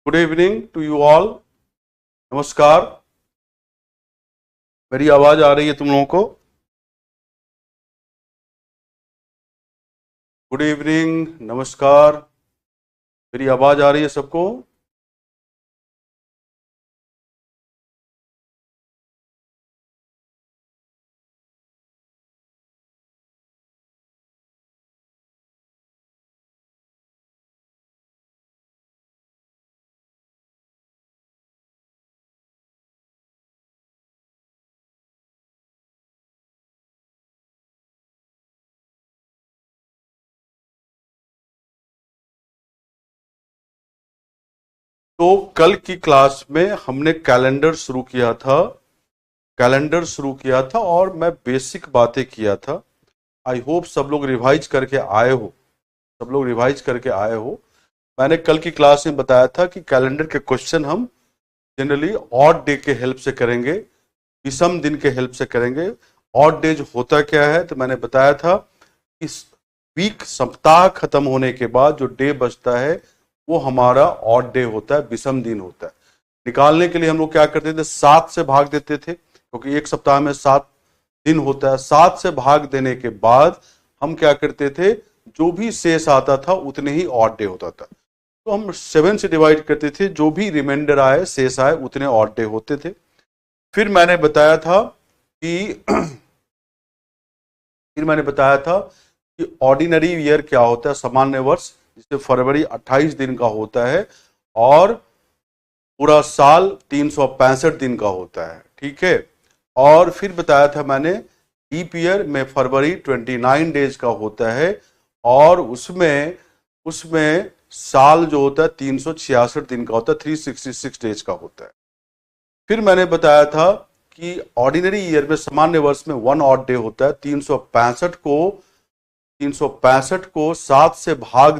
Good evening to you all. नमस्कार। मेरी आवाज आ रही है तुम लोगों को? गुड इवनिंग, नमस्कार। मेरी आवाज आ रही है सबको? तो कल की क्लास में हमने कैलेंडर शुरू किया था और मैं बेसिक बातें किया था। आई होप सब लोग रिवाइज करके आए हो। मैंने कल की क्लास में बताया था कि कैलेंडर के क्वेश्चन हम जनरली ऑड डे के हेल्प से करेंगे, विषम दिन के हेल्प से करेंगे। ऑड डे जो होता क्या है, तो मैंने बताया था कि वीक, सप्ताह खत्म होने के बाद जो डे बचता है वो हमारा ऑड डे होता है, विषम दिन होता है। निकालने के लिए हम लोग क्या करते थे, 7 से भाग देते थे, क्योंकि एक सप्ताह में 7 दिन होता है। 7 से भाग देने के बाद हम क्या करते थे, जो भी शेष आता था उतने ही ऑड डे होता था। तो हम 7 से डिवाइड करते थे, जो भी रिमाइंडर आए, शेष आए, उतने ऑड डे होते थे। फिर मैंने बताया था कि ऑर्डिनरी ईयर क्या होता है, सामान्य वर्ष, जिससे फरवरी 28 दिन का होता है और पूरा साल 365 दिन का होता है। ठीक है। और फिर बताया था मैंने लीप ईयर में फरवरी 29 डेज का होता है और उसमें साल जो होता है 366 दिन का होता है, 366 डेज का होता है। फिर मैंने बताया था कि ऑर्डिनरी ईयर में, सामान्य वर्ष में 1 ऑड डे होता है। 365 को 7 से भाग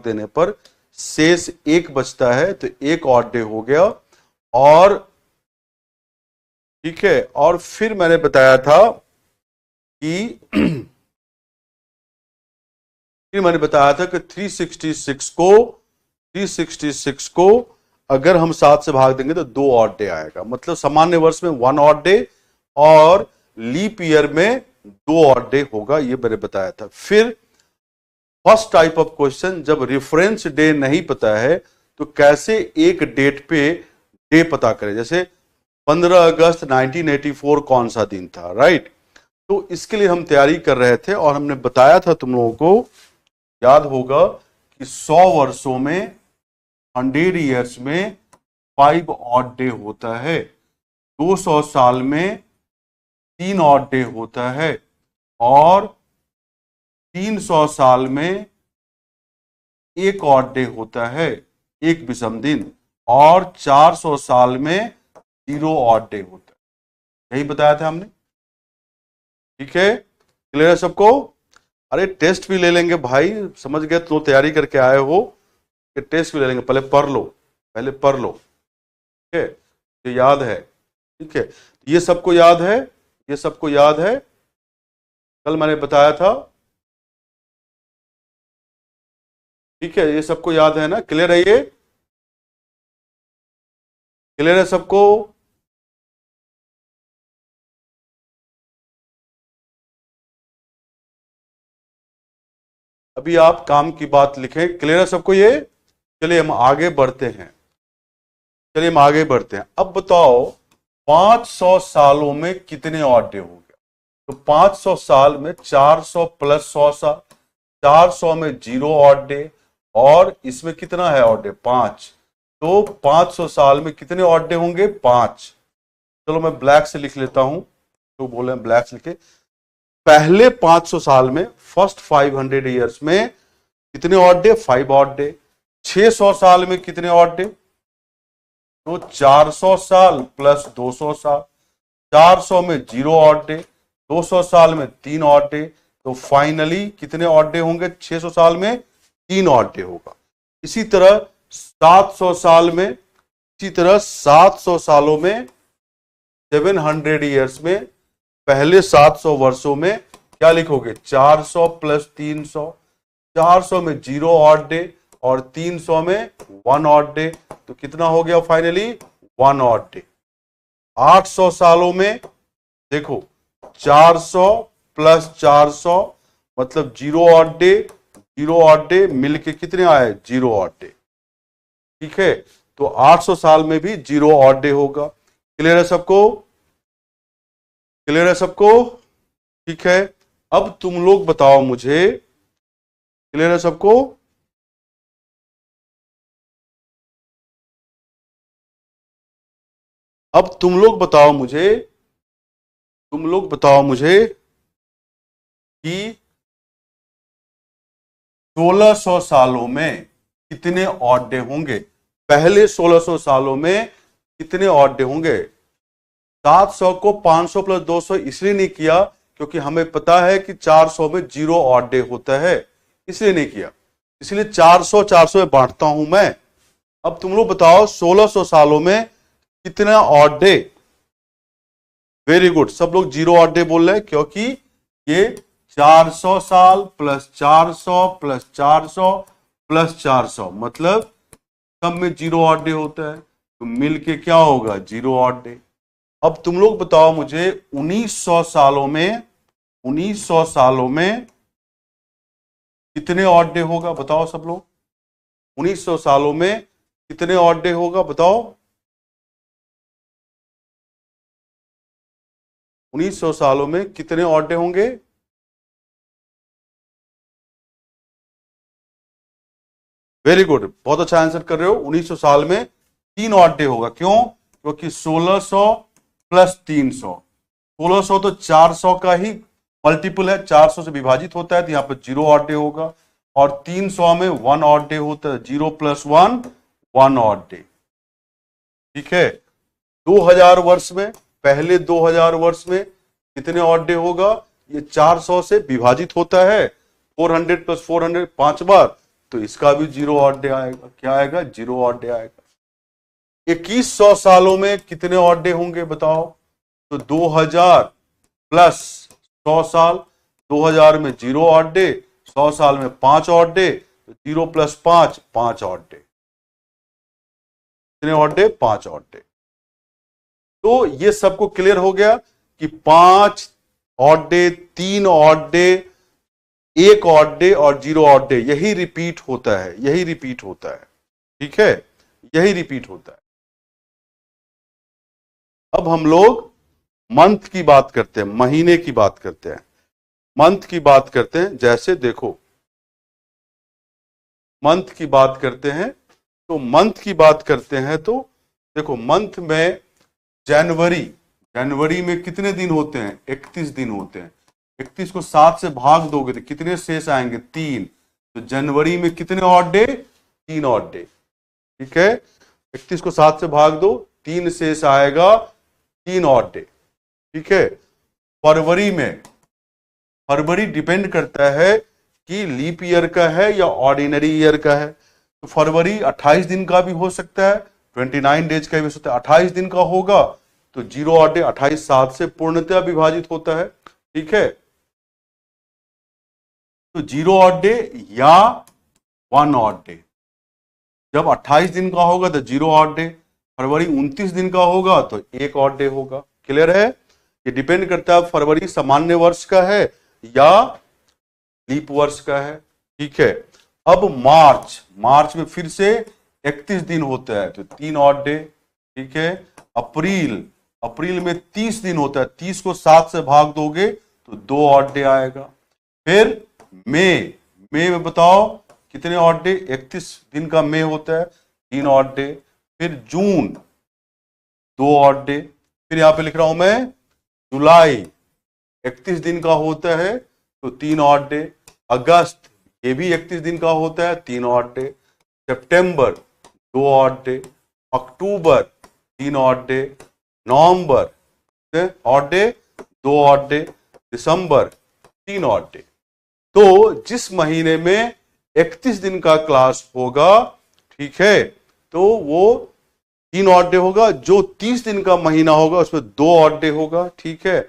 देने पर शेष 1 बचता है, तो 1 ऑड डे हो गया। और ठीक है, और फिर मैंने बताया था कि 366 को अगर हम 7 से भाग देंगे तो 2 ऑड डे आएगा। मतलब सामान्य वर्ष में 1 ऑड डे और लीप ईयर में 2 ऑड डे होगा, ये मैंने बताया था। फिर फर्स्ट टाइप ऑफ क्वेश्चन, जब रेफरेंस डे नहीं पता है तो कैसे एक डेट पे डे पता करें। जैसे 15 अगस्त 1984 कौन सा दिन था, राइट? तो इसके लिए हम तैयारी कर रहे थे और हमने बताया था, तुम लोगों को याद होगा कि 100 वर्षों में, 100 ईयर्स में 5 ऑड डे होता है। 200 साल में 3 ऑड डे होता है और 300 साल में 1 ऑड डे होता है, 1 विषम दिन, और 400 साल में 0 ऑड डे होता है। यही बताया था हमने। ठीक है, क्लियर है सबको? अरे टेस्ट भी ले लेंगे भाई, समझ गए तो तैयारी करके आए हो कि टेस्ट भी ले लेंगे। पहले पढ़ लो। ठीक है, ये याद है? ठीक है, ये सबको याद है, कल मैंने बताया था। ठीक है, ये सबको याद है ना? क्लियर है? ये क्लियर है सबको? अभी आप काम की बात लिखें। क्लियर है सबको ये? चलिए हम आगे बढ़ते हैं। अब बताओ 500 सालों में कितने ऑड डे हो गया? तो 500 साल में 400 प्लस 100 साल, 400 में 0 ऑड डे, और इसमें कितना है ऑड डे? 5। तो 500 साल में कितने ऑड डे होंगे? 5। चलो मैं ब्लैक से लिख लेता हूं, तो बोले ब्लैक से लिखे। पहले 500 साल में, फर्स्ट 500 ईयर्स में कितने ऑड डे? 5 odd day. 600 साल में कितने ऑड डे? तो 400 साल प्लस 200 साल, 400 में 0 ऑड डे, 200 साल में 3 ऑड डे। तो फाइनली कितने ऑड डे होंगे? 600 साल में 3 ऑड डे होगा। इसी तरह 700 सालों में, 700 ईयर्स में, पहले 700 वर्षों में क्या लिखोगे? 400 प्लस 300, 400 में 0 ऑड डे और 300 में 1 ऑड डे, तो कितना हो गया फाइनली 1 ऑड डे। 800 सालों में देखो 400 प्लस 400 मतलब 0 ऑड डे, 0 ऑड डे मिलके कितने आए 0 ऑड डे। ठीक है, तो 800 साल में भी 0 ऑड डे होगा। क्लियर है सबको? क्लियर है सबको? ठीक है, अब तुम लोग बताओ मुझे, क्लियर है सबको? अब तुम लोग बताओ मुझे कि 1600 सालों में कितने ऑड डे होंगे। पहले 1600 सालों में कितने ऑड डे होंगे। 700 को 500 प्लस 200 इसलिए नहीं किया क्योंकि हमें पता है कि 400 में 0 ऑड डे होता है, इसलिए नहीं किया। इसलिए 400 400 में बांटता हूं मैं। अब तुम लोग बताओ 1600 सालों में कितना ऑड डे। वेरी गुड, सब लोग 0 ऑड डे बोल रहे हैं क्योंकि ये 400 साल प्लस 400 प्लस 400 प्लस 400 मतलब सब में 0 ऑड डे होता है, तो मिलके क्या होगा 0 ऑड डे। अब तुम लोग बताओ मुझे 1900 सालों में कितने ऑड डे होगा, बताओ सब लोग। 1900 सालों में कितने ऑड डे होगा बताओ। 1900 सालों में कितने ऑड डे होंगे। वेरी गुड, बहुत अच्छा आंसर कर रहे हो। 1900 साल में 3 ऑड डे होगा। क्यों? क्योंकि 1600 प्लस 300, 1600 तो 400 का ही मल्टीपल है, 400 से विभाजित होता है, तो यहां पर 0 ऑड डे होगा। और 300 में 1 ऑड डे होता है, 0 प्लस 1 1 ऑड डे। ठीक है, 2000 वर्ष में, पहले 2000 वर्ष में कितने ऑड डे होगा। ये 400 से विभाजित होता है, 400 प्लस 400 5 बार, तो इसका भी 0 ऑड डे आएगा। क्या आएगा 0 ऑड डे आएगा। 2100 सालों में कितने ऑड डे होंगे बताओ। तो 2000 प्लस 100 साल, 2000 में 0 ऑड डे, 100 साल में 5 ऑड डे, तो 0 प्लस 5 5 ऑड डे। कितने ऑड डे 5 ऑड डे। तो ये सबको क्लियर हो गया कि 5 odd day, 3 odd day, 1 odd day और 0 ऑड डे यही रिपीट होता है, यही रिपीट होता है। ठीक है, यही रिपीट होता है। अब हम लोग मंथ की बात करते हैं, महीने की बात करते हैं, मंथ की बात करते हैं। जैसे देखो मंथ की बात करते हैं, तो मंथ की बात करते हैं तो देखो मंथ में जनवरी में कितने दिन होते हैं 31 दिन होते हैं। 31 को 7 से भाग दोगे तो कितने शेष आएंगे 3, तो जनवरी में कितने ऑड डे 3 ऑड डे। ठीक है, 31 को 7 से भाग दो, 3 शेष आएगा 3 ऑड डे। ठीक है, फरवरी डिपेंड करता है कि लीप ईयर का है या ऑर्डिनरी ईयर का है। तो फरवरी 28 दिन का भी हो सकता है, 29 डेज का भी हो सकता है। 28 दिन का होगा तो 0 ऑड डे, 28 7 से पूर्णतः विभाजित होता है। ठीक है, तो 0 ऑड डे या 1 ऑड डे। जब 28 दिन का होगा तो 0 ऑड डे, फरवरी 29 दिन का होगा तो 1 ऑड डे होगा। क्लियर है? ये डिपेंड करता है फरवरी सामान्य वर्ष का है या लीप वर्ष का है। ठीक है, अब मार्च में फिर से 31 दिन होता है तो 3 ऑड डे। ठीक है, अप्रैल में 30 दिन होता है, 30 को 7 से भाग दोगे तो 2 ऑड डे आएगा। फिर मई में बताओ कितने ऑड डे, 31 दिन का मई होता है, 3 ऑड डे। फिर जून 2 ऑड डे। फिर यहां पे लिख रहा हूं मैं जुलाई 31 दिन का होता है तो 3 ऑड डे। अगस्त ये भी 31 दिन का होता है, 3 ऑड डे। सितंबर 2 ऑड डे। अक्टूबर 3 ऑड डे। नवंबर ऑड डे 2 ऑड डे। दिसंबर 3 ऑड डे। तो जिस महीने में 31 दिन का क्लास होगा, ठीक है, तो वो 3 ऑड डे होगा। जो 30 दिन का महीना होगा उसमें 2 ऑड डे होगा। ठीक है,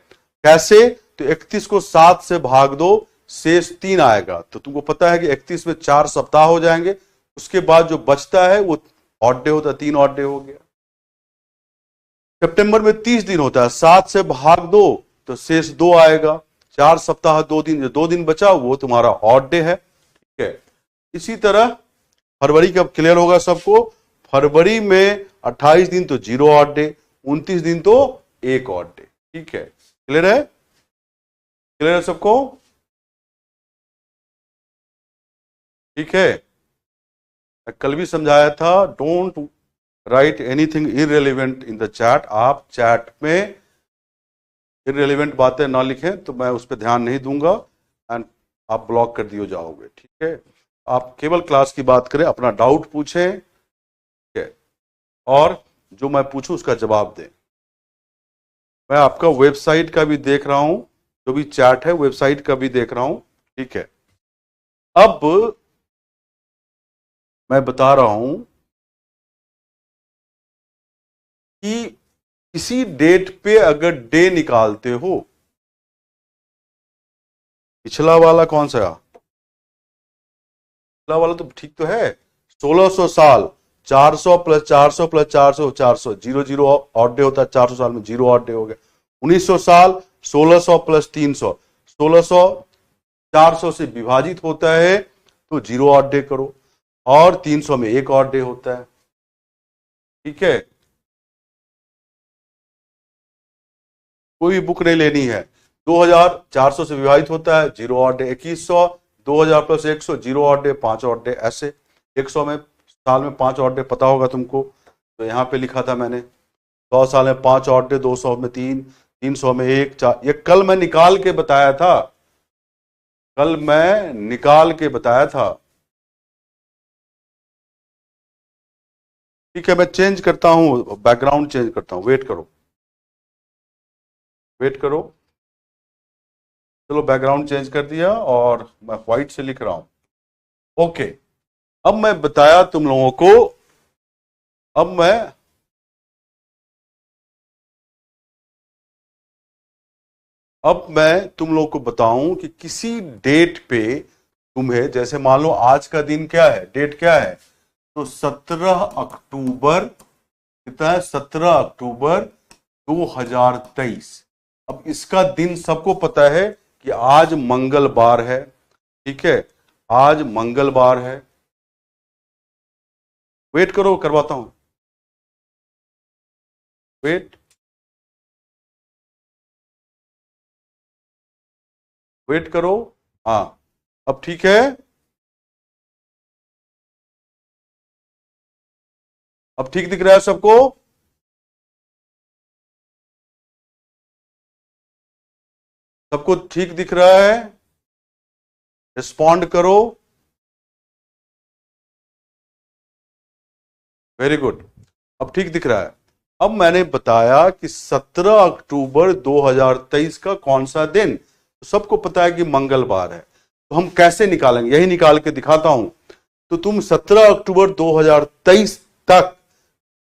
कैसे? तो 31 को 7 से भाग दो, शेष 3 आएगा। तो तुमको पता है कि 31 में 4 सप्ताह हो जाएंगे, उसके बाद जो बचता है वो ऑड डे होता है, 3 ऑड डे हो गया। सितंबर में 30 दिन होता है, 7 से भाग दो तो शेष 2 आएगा। 4 सप्ताह 2 दिन, जो 2 दिन बचा वो तुम्हारा ऑड डे है। ठीक है, इसी तरह फरवरी कब क्लियर होगा सबको? फरवरी में 28 दिन तो 0 ऑड डे, 29 दिन तो 1 ऑड डे। ठीक है, क्लियर है? क्लियर है सबको? ठीक है, कल भी समझाया था, don't write anything irrelevant in the chat. आप चैट में इररिलेवेंट बातें ना लिखें तो मैं उस पर ध्यान नहीं दूंगा एंड आप ब्लॉक कर दिए जाओगे। ठीक है, आप केवल क्लास की बात करें, अपना डाउट पूछें, ठीक है, और जो मैं पूछूं उसका जवाब दें। मैं आपका वेबसाइट का भी देख रहा हूं, जो भी चैट है वेबसाइट का भी देख रहा हूं। ठीक है, अब मैं बता रहा हूं कि किसी डेट पे अगर डे निकालते हो, पिछला वाला कौन सा? पिछला वाला तो ठीक तो है, 1600 साल, 400 प्लस 400 प्लस 400 400, 0 ऑड डे होता है 400 साल में, 0 ऑड डे हो गया। 1900 साल, 1600 प्लस 300, 1600 400 से विभाजित होता है तो 0 ऑड डे करो, और 300 में 1 ऑड डे होता है। ठीक है, कोई बुक नहीं लेनी है। 2400 से विभाजित होता है, 0 odd day. 2100, 2000 plus 100, 0 odd day, 5 odd day. ऐसे 100 में साल में 5 ऑड डे पता होगा तुमको, तो यहां पे लिखा था मैंने। 100 साल में 5 ऑड डे, 200 में 3, 300 में 1, 4। ये कल मैं निकाल के बताया था, कल मैं निकाल के बताया था। ठीक है, मैं चेंज करता हूं, बैकग्राउंड चेंज करता हूं, वेट करो, वेट करो। चलो बैकग्राउंड चेंज कर दिया और मैं व्हाइट से लिख रहा हूं। ओके, अब मैं बताया तुम लोगों को, अब मैं तुम लोगों को बताऊं कि किसी डेट पे तुम्हें, जैसे मान लो आज का दिन क्या है, डेट क्या है, तो 17 अक्टूबर, कितना है, 17 अक्टूबर 2023। अब इसका दिन सबको पता है कि आज मंगलवार है। ठीक है, आज मंगलवार है। वेट करो, करवाता हूं, वेट वेट करो। हाँ, अब ठीक है, अब ठीक दिख रहा है सबको? सबको ठीक दिख रहा है? रिस्पॉन्ड करो। वेरी गुड, अब ठीक दिख रहा है। अब मैंने बताया कि 17 अक्टूबर 2023 का कौन सा दिन, तो सबको पता है कि मंगलवार है। तो हम कैसे निकालेंगे, यही निकाल के दिखाता हूं। तो तुम 17 अक्टूबर 2023 तक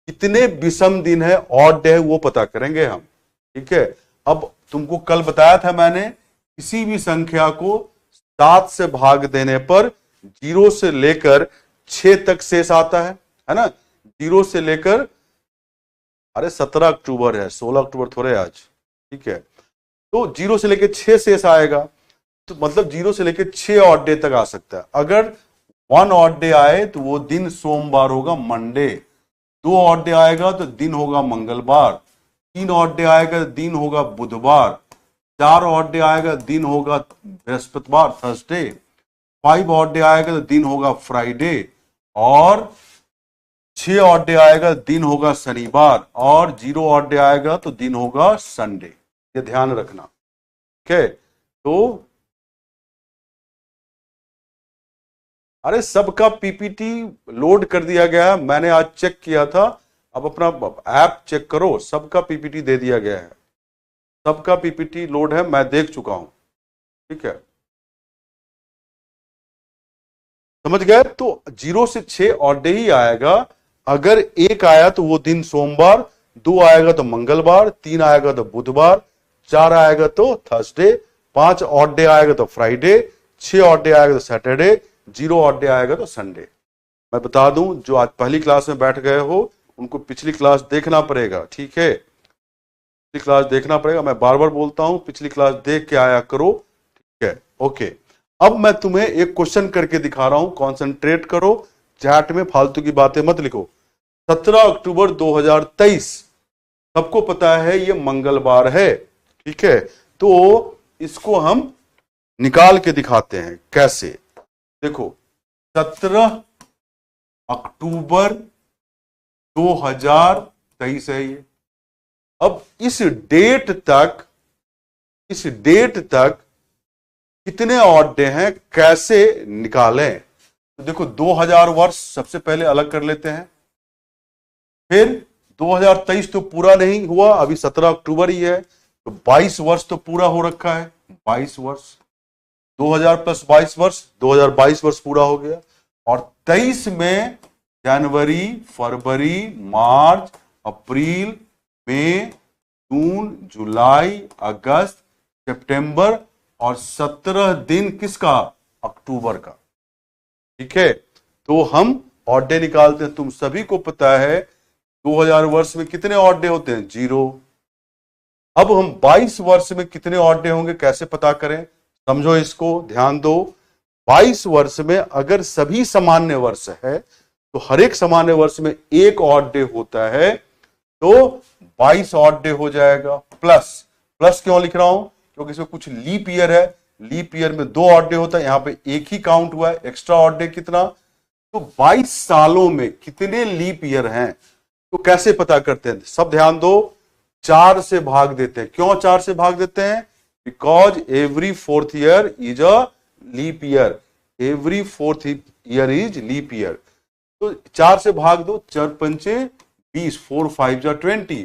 कितने विषम दिन है, ऑड डे है, वो पता करेंगे हम। ठीक है, अब तुमको कल बताया था मैंने, किसी भी संख्या को 7 से भाग देने पर 0 से लेकर 6 तक शेष आता है ना? 0 से लेकर, अरे 17 अक्टूबर है, 16 अक्टूबर थोड़े आज। ठीक है, तो 0 से लेकर 6 शेष आएगा, तो मतलब 0 से लेकर 6 ऑड डे तक आ सकता है। अगर 1 ऑड डे आए तो वो दिन सोमवार होगा, मंडे। 2 ऑड डे आएगा तो दिन होगा मंगलवार। 3 ऑड डे आएगा दिन होगा बुधवार। 4 ऑड डे आएगा दिन होगा बृहस्पतिवार, थर्सडे। 5 ऑड डे आएगा तो दिन होगा फ्राइडे, और 6 ऑड डे आएगा दिन होगा शनिवार, और 0 ऑड डे आएगा तो दिन होगा संडे। ये ध्यान रखना। ठीक है, तो अरे सबका पीपीटी लोड कर दिया गया है, मैंने आज चेक किया था। अब अपना ऐप चेक करो, सबका पीपीटी दे दिया गया है, सबका पीपीटी लोड है, मैं देख चुका हूं। ठीक है, समझ गए? तो 0 से 6 ऑड डे ही आएगा। अगर 1 आया तो वो दिन सोमवार, 2 आएगा तो मंगलवार, 3 आएगा तो बुधवार, 4 आएगा तो थर्सडे, 5 ऑड डे आएगा तो फ्राइडे, 6 ऑड डे आएगा तो सैटरडे, 0 ऑड डे आएगा तो संडे। मैं बता दूं, जो आज पहली क्लास में बैठ गए हो उनको पिछली क्लास देखना पड़ेगा, ठीक है, पिछली क्लास देखना पड़ेगा। मैं बार बार बोलता हूं, पिछली क्लास देख के आया करो, ठीक है। ओके, अब मैं तुम्हें एक क्वेश्चन करके दिखा रहा हूं, कॉन्सेंट्रेट करो, चैट में फालतू की बातें मत लिखो। 17 अक्टूबर 2023, सबको पता है ये मंगलवार है, ठीक है। तो इसको हम निकाल के दिखाते हैं कैसे। देखो 17 अक्टूबर 2023 है ये। अब इस डेट तक कितने ऑड डे हैं, कैसे निकालें? तो देखो 2000 वर्ष सबसे पहले अलग कर लेते हैं, फिर 2023 तो पूरा नहीं हुआ, अभी 17 अक्टूबर ही है, तो 22 वर्ष तो पूरा हो रखा है, 22 वर्ष, 2000 प्लस 22 वर्ष, 2022 वर्ष पूरा हो गया। और 23 में जनवरी, फरवरी, मार्च, अप्रैल, मई, जून, जुलाई, अगस्त, सितंबर और 17 दिन किसका? अक्टूबर का, ठीक है। तो हम ऑड डे निकालते हैं। तुम सभी को पता है 2000 वर्ष में कितने ऑड डे होते हैं? 0। अब हम 22 वर्ष में कितने ऑड डे होंगे, कैसे पता करें? समझो इसको, ध्यान दो। 22 वर्ष में अगर सभी सामान्य वर्ष है तो हर एक सामान्य वर्ष में एक ऑड डे होता है, तो 22 ऑड डे हो जाएगा। प्लस क्यों लिख रहा हूं? क्योंकि इसमें कुछ लीप ईयर है, लीप ईयर में 2 ऑड डे होता है, यहां पे एक ही काउंट हुआ है, एक्स्ट्रा ऑड डे कितना? तो 22 सालों में कितने लीप ईयर हैं, तो कैसे पता करते हैं? सब ध्यान दो, 4 से भाग देते हैं। क्यों 4 से भाग देते हैं? Because every 4th year is a leap year, every 4th year is leap year. तो 4 से भाग दो, 4 पंचे 20, 4 5 जा 20,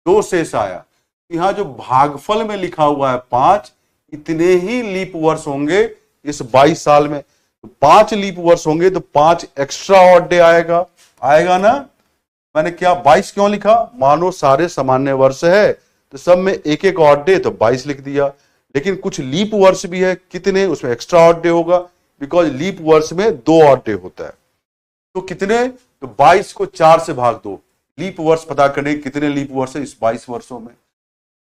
2 शेष आया। यहां जो भागफल में लिखा हुआ है 5, इतने ही लीप वर्ष होंगे इस 22 साल में। तो 5 लीप वर्ष होंगे तो 5 एक्स्ट्रा ऑड डे आएगा ना। मैंने क्या 22 क्यों लिखा? मानो सारे सामान्य वर्ष है तो सब में एक एक ऑड डे, तो 22 लिख दिया। लेकिन कुछ लीप वर्ष भी है, कितने? उसमें एक्स्ट्रा ऑड डे होगा, बिकॉज लीप वर्ष में 2 ऑड डे होता है। तो कितने? तो 22 को 4 से भाग दो, लीप वर्ष पता करने कितने लीप वर्ष है इस 22 वर्षों में।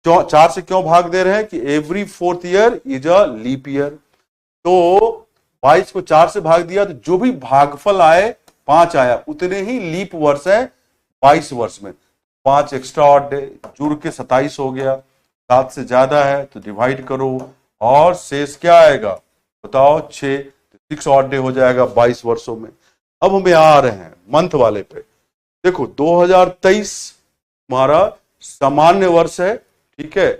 4 से क्यों भाग दे रहे हैं? कि every 4th year is a leap year. तो 22 को 4 से भाग दिया तो जो भी भागफल आए 5 आया, उतने ही लीप वर्ष है 22 वर्ष में। 5 एक्स्ट्रा ऑड डे जुड़ के 27 हो गया। 7 से ज्यादा है तो डिवाइड करो और शेष क्या आएगा बताओ? 6 ऑड डे हो जाएगा 22 वर्षों में। अब हम यहाँ आ रहे हैं मंथ वाले पे। देखो 2023 हमारा सामान्य वर्ष है, ठीक है,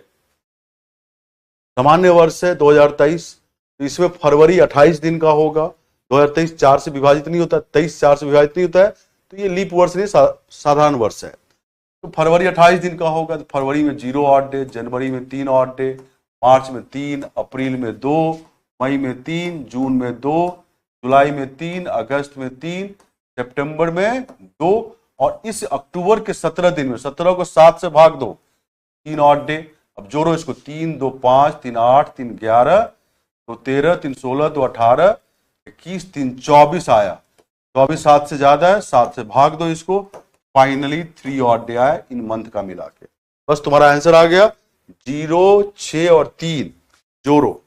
सामान्य वर्ष है 2023। तो इसमें फरवरी 28 दिन का होगा। 2023 4 से विभाजित नहीं होता, 23 4 से विभाजित नहीं होता है, तो ये लीप वर्ष नहीं, साधारण वर्ष है। तो फरवरी 28 दिन का होगा, तो फरवरी में 0 ऑड डे, जनवरी में 3 ऑड डे, मार्च में 3, अप्रैल में 2, मई में 3, जून में 2, जुलाई में 3, अगस्त में 3, सितंबर में 2 और इस अक्टूबर के 17 दिन में 17 को 7 से भाग दो, 3 ऑड डे। अब जोड़ो इसको, 3 2 5, 3 8, 3 11, 2 13, 3 16, 2 18, 21, 3 24 आया। 24 7 से ज्यादा है, 7 से भाग दो इसको, फाइनली 3 ऑड डे आया इन मंथ का मिला के। बस तुम्हारा आंसर आ गया। 0 6 और 3 जोड़ो,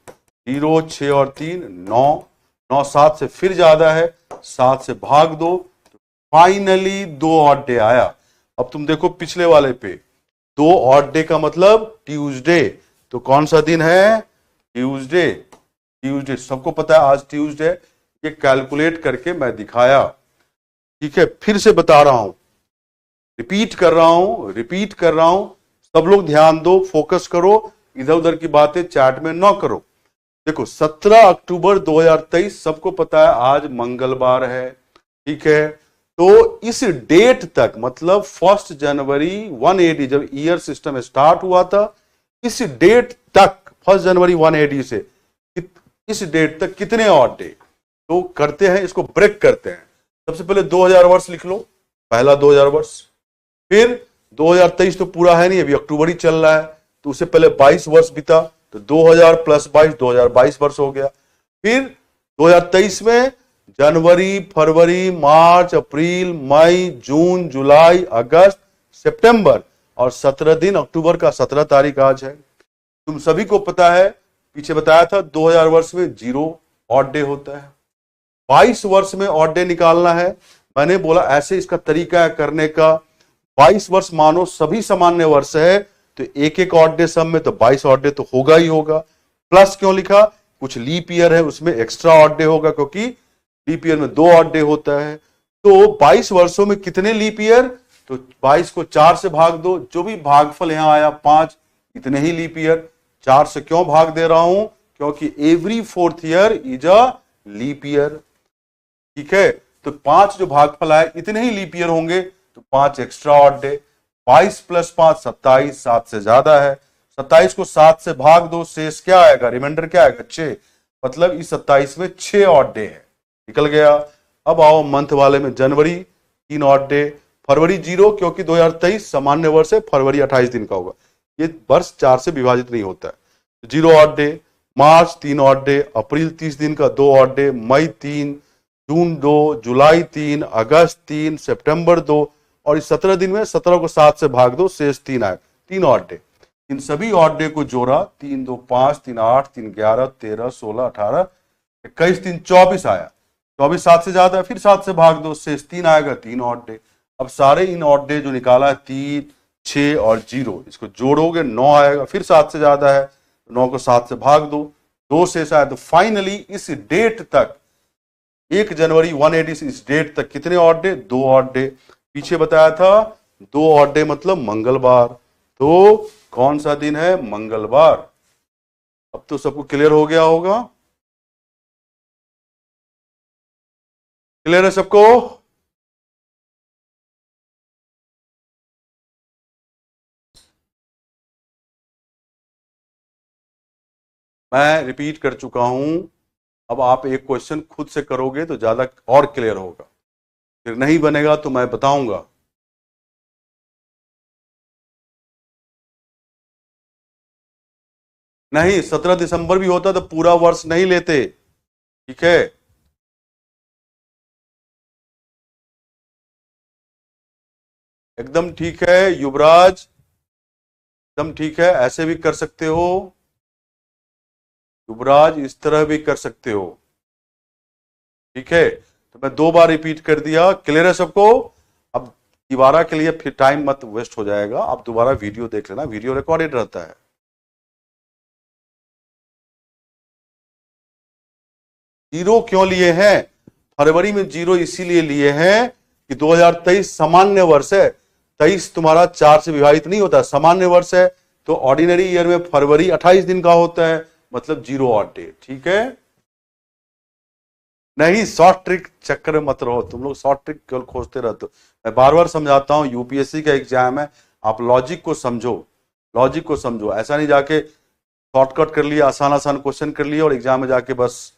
0 6 और 3 9, 9 7 से फिर ज्यादा है, 7 से भाग दो, तो फाइनली 2 ऑड डे आया। अब तुम देखो पिछले वाले पे, 2 ऑड डे का मतलब ट्यूसडे। तो कौन सा दिन है? ट्यूसडे। ट्यूसडे सबको पता है आज ट्यूसडे, ये कैलकुलेट करके मैं दिखाया, ठीक है। फिर से बता रहा हूं, रिपीट कर रहा हूं, सब लोग ध्यान दो, फोकस करो, इधर उधर की बातें चैट में ना करो। देखो 17 अक्टूबर 2023 सबको पता है आज मंगलवार है, ठीक है। तो इस डेट तक मतलब 1 जनवरी 180 जब ईयर सिस्टम स्टार्ट हुआ था, इस डेट तक 1 जनवरी 180 से इस डेट तक कितने ऑड डे? तो करते हैं, इसको ब्रेक करते हैं। सबसे पहले 2000 वर्ष लिख लो, पहला 2000 वर्ष, फिर 2023 तो पूरा है नहीं, अभी अक्टूबर ही चल रहा है, तो उससे पहले 22 वर्ष बीता, तो 2000 प्लस 22 2022 वर्ष हो गया। फिर 2023 में जनवरी, फरवरी, मार्च, अप्रैल, मई, जून, जुलाई, अगस्त, सितंबर और 17 दिन, अक्टूबर का 17 तारीख आज है। तुम सभी को पता है, पीछे बताया था 2000 वर्ष में 0 ऑड डे होता है। 22 वर्ष में ऑड डे निकालना है। मैंने बोला ऐसे इसका तरीका है करने का। 22 वर्ष मानो सभी सामान्य वर्ष है तो एक एक ऑड डे सब में, तो 22 ऑड डे तो होगा ही होगा। प्लस क्यों लिखा? कुछ लीप ईयर है उसमें एक्स्ट्रा ऑड डे होगा, क्योंकि लीप ईयर में 2 ऑड डे होता है। तो 22 वर्षों में कितने लीप ईयर? तो 22 को 4 से भाग दो, जो भी भागफल यहां आया 5, इतने ही लीप ईयर। 4 से क्यों भाग दे रहा हूं? क्योंकि every 4th year is a leap year. ठीक है, तो 5 जो भागफल आए इतने ही लीप ईयर होंगे, तो 5 एक्स्ट्रा ऑड डे। 22 + 5 27, 7 से ज्यादा है। 27 को 7 से भाग दो, शेष क्या आएगा? रिमाइंडर क्या आएगा? 6। मतलब इस 27 में 6 ऑड डे है। निकल गया। अब आओ मंथ वाले में। जनवरी 3 ऑड डे, फरवरी 0 क्योंकि 2023 सामान्य वर्ष है, फरवरी 28 दिन का होगा, ये वर्ष 4 से विभाजित नहीं होता है, 0 ऑड डे। मार्च 3 ऑड डे, अप्रैल 30 दिन का 2 ऑड डे, मई 3, जून 2, जुलाई 3, अगस्त 3, सितंबर 2 और इस 17 दिन में 17 को 7 से भाग दो, शेष 3 आए, 3 ऑड डे। इन सभी ऑड डे को जोड़ा, 3 2 5, 3 8, 3 11, 13, 16, 18, 21, 3 24 आया। 24 7 से ज्यादा है, फिर 7 से भाग दो, शेष 3 आएगा, 3 ऑड डे। अब सारे इन ऑड डे जो निकाला है 3, 6 और 0, इसको जोड़ोगे 9 आएगा, फिर 7 से ज्यादा है, 9 को 7 से भाग दो, 2 शेष आया। तो फाइनली इस डेट तक 1 जनवरी 180 इस डेट तक कितने ऑड डे? 2 odd day. पीछे बताया था 2 ऑड डे मतलब मंगलवार, तो कौन सा दिन है? मंगलवार। अब तो सबको क्लियर हो गया होगा। क्लियर है सबको? मैं रिपीट कर चुका हूं। अब आप एक क्वेश्चन खुद से करोगे तो ज्यादा और क्लियर होगा, फिर नहीं बनेगा तो मैं बताऊंगा। नहीं, 17 दिसंबर भी होता तो पूरा वर्ष नहीं लेते। ठीक है, एकदम ठीक है युवराज, एकदम ठीक है। ऐसे भी कर सकते हो युवराज, इस तरह भी कर सकते हो। ठीक है, तो मैं 2 बार रिपीट कर दिया। क्लियर है सबको? अब दोबारा के लिए फिर टाइम मत वेस्ट हो जाएगा, आप दोबारा वीडियो देख लेना, वीडियो रिकॉर्डेड रहता है। जीरो क्यों लिए हैं? फरवरी में 0 इसीलिए लिए हैं कि 2023 सामान्य वर्ष है। 23 तुम्हारा 4 से विभाजित नहीं होता, सामान्य वर्ष है, तो ऑर्डिनरी ईयर में फरवरी 28 दिन का होता है, मतलब 0 ऑड डे। ठीक है, नहीं शॉर्ट ट्रिक चक्कर में मत रहो, तुम लोग शॉर्ट ट्रिक केवल खोजते रहते हो। मैं बार बार समझाता हूं, यूपीएससी का एग्जाम है, आप लॉजिक को समझो, लॉजिक को समझो। ऐसा नहीं जाके शॉर्टकट कर लिया, आसान आसान क्वेश्चन कर लिया और एग्जाम में जाके बस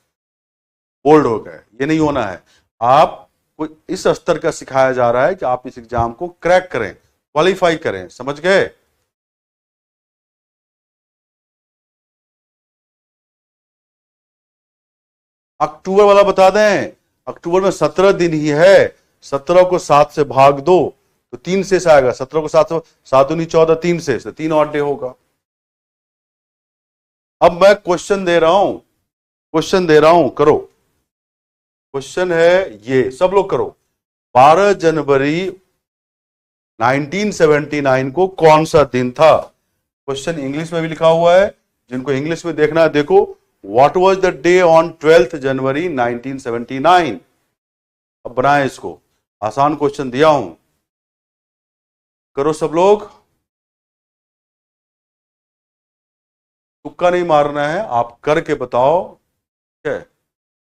बोल्ड हो गए, ये नहीं होना है। आपको इस स्तर का सिखाया जा रहा है कि आप इस एग्जाम को क्रैक करें, क्वालिफाई करें। समझ गए? अक्टूबर वाला बता दें, अक्टूबर में 17 दिन ही है, 17 को 7 से भाग दो तो 3 शेष आएगा। 17 को 7 से 7 दूनी 14, 3 शेष, 3 ऑड डे होगा। अब मैं क्वेश्चन दे रहा हूं, क्वेश्चन दे रहा हूं, करो। क्वेश्चन है ये, सब लोग करो। 12 जनवरी 1979 को कौन सा दिन था? क्वेश्चन इंग्लिश में भी लिखा हुआ है, जिनको इंग्लिश में देखना है देखो। What was the day on 12th जनवरी 1979? अब बनाए इसको, आसान क्वेश्चन दिया हूं, करो सब लोग। तुक्का नहीं मारना है, आप करके बताओ। ठीक है,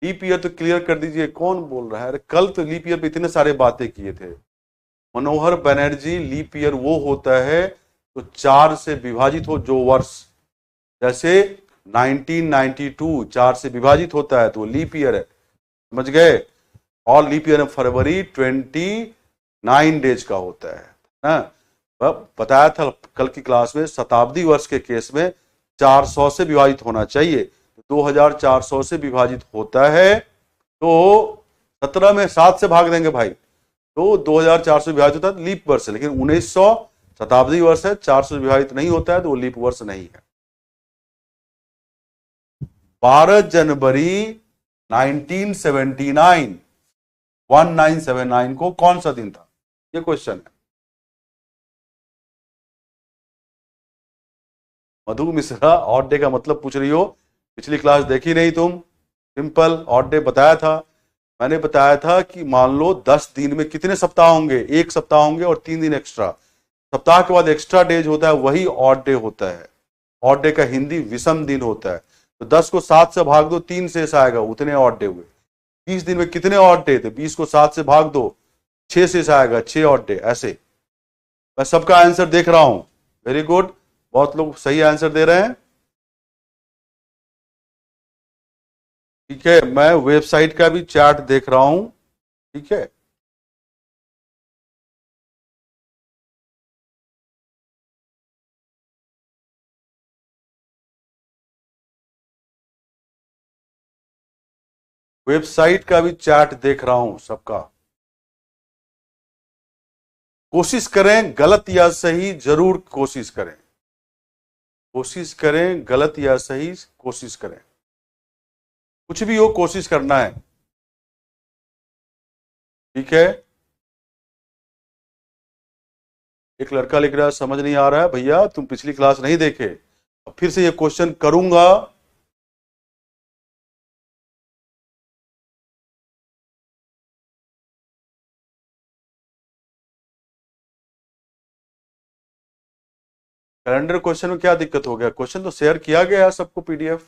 लीप ईयर तो क्लियर कर दीजिए, कौन बोल रहा है? अरे कल तो लीप ईयर पे इतने सारे बातें किए थे। मनोहर बनर्जी, लीप ईयर वो होता है तो 4 से विभाजित हो जो वर्ष, जैसे 1992 4 से विभाजित होता है तो लीप ईयर है। समझ गए? और लीप ईयर में फरवरी 29 डेज का होता है ना। बताया था कल की क्लास में, शताब्दी वर्ष के केस में 400 से विभाजित होना चाहिए, 2400 से विभाजित होता है तो 17 में 7 से भाग देंगे भाई तो 2400 विभाजित होता है, लीप वर्ष है। लेकिन 1900 शताब्दी वर्ष है, 400 विभाजित नहीं होता है तो वो लीप वर्ष नहीं है। 12 जनवरी 1979 1979 को कौन सा दिन था, ये क्वेश्चन है। मधु मिश्रा, ऑड डे का मतलब पूछ रही हो, पिछली क्लास देखी नहीं तुम। सिंपल ऑड डे बताया था, मैंने बताया था कि मान लो 10 दिन में कितने सप्ताह होंगे, एक सप्ताह होंगे और 3 दिन एक्स्ट्रा। सप्ताह के बाद एक्स्ट्रा डेज होता है, वही ऑड डे होता है। ऑड डे का हिंदी विषम दिन होता है। तो 10 को 7 से भाग दो, 3 शेष आएगा, उतने ऑड डे हुए। 20 दिन में कितने ऑड डे थे, 20 को 7 से भाग दो, 6 शेष आएगा, 6 ऑड डे। ऐसे मैं सबका आंसर देख रहा हूं, वेरी गुड, बहुत लोग सही आंसर दे रहे हैं। ठीक है, मैं वेबसाइट का भी चार्ट देख रहा हूं। ठीक है, वेबसाइट का भी चार्ट देख रहा हूं सबका। कोशिश करें गलत या सही, जरूर कोशिश करें, कोशिश करें गलत या सही, कोशिश करें, कुछ भी हो कोशिश करना है। ठीक है, एक लड़का लिख रहा है समझ नहीं आ रहा है, भैया तुम पिछली क्लास नहीं देखे, अब फिर से ये क्वेश्चन करूंगा। कैलेंडर क्वेश्चन में क्या दिक्कत हो गया, क्वेश्चन तो शेयर किया गया है सबको पीडीएफ।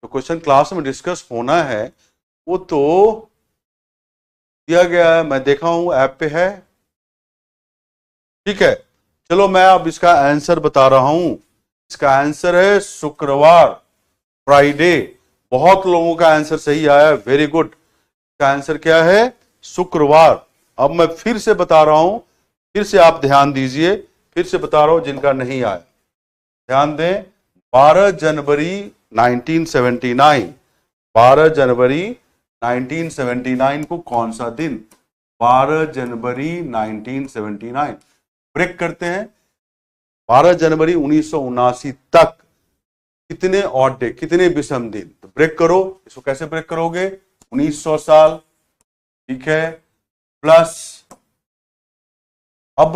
तो क्वेश्चन क्लास में डिस्कस होना है वो तो दिया गया है, मैं देखा हूं ऐप पे है। ठीक है, चलो मैं अब इसका आंसर बता रहा हूं। इसका आंसर है शुक्रवार, फ्राइडे। बहुत लोगों का आंसर सही आया, वेरी गुड। इसका आंसर क्या है, शुक्रवार। अब मैं फिर से बता रहा हूं, फिर से आप ध्यान दीजिए, फिर से बता रहा हूं जिनका नहीं आया ध्यान दें। 12 जनवरी 1979, 12 जनवरी 1979 को कौन सा दिन, 12 जनवरी 1979। ब्रेक करते हैं, 12 जनवरी 1979 तक कितने ऑड डे, कितने विषम दिन। तो ब्रेक करो, इसको कैसे ब्रेक करोगे, 1900 साल, ठीक है, प्लस अब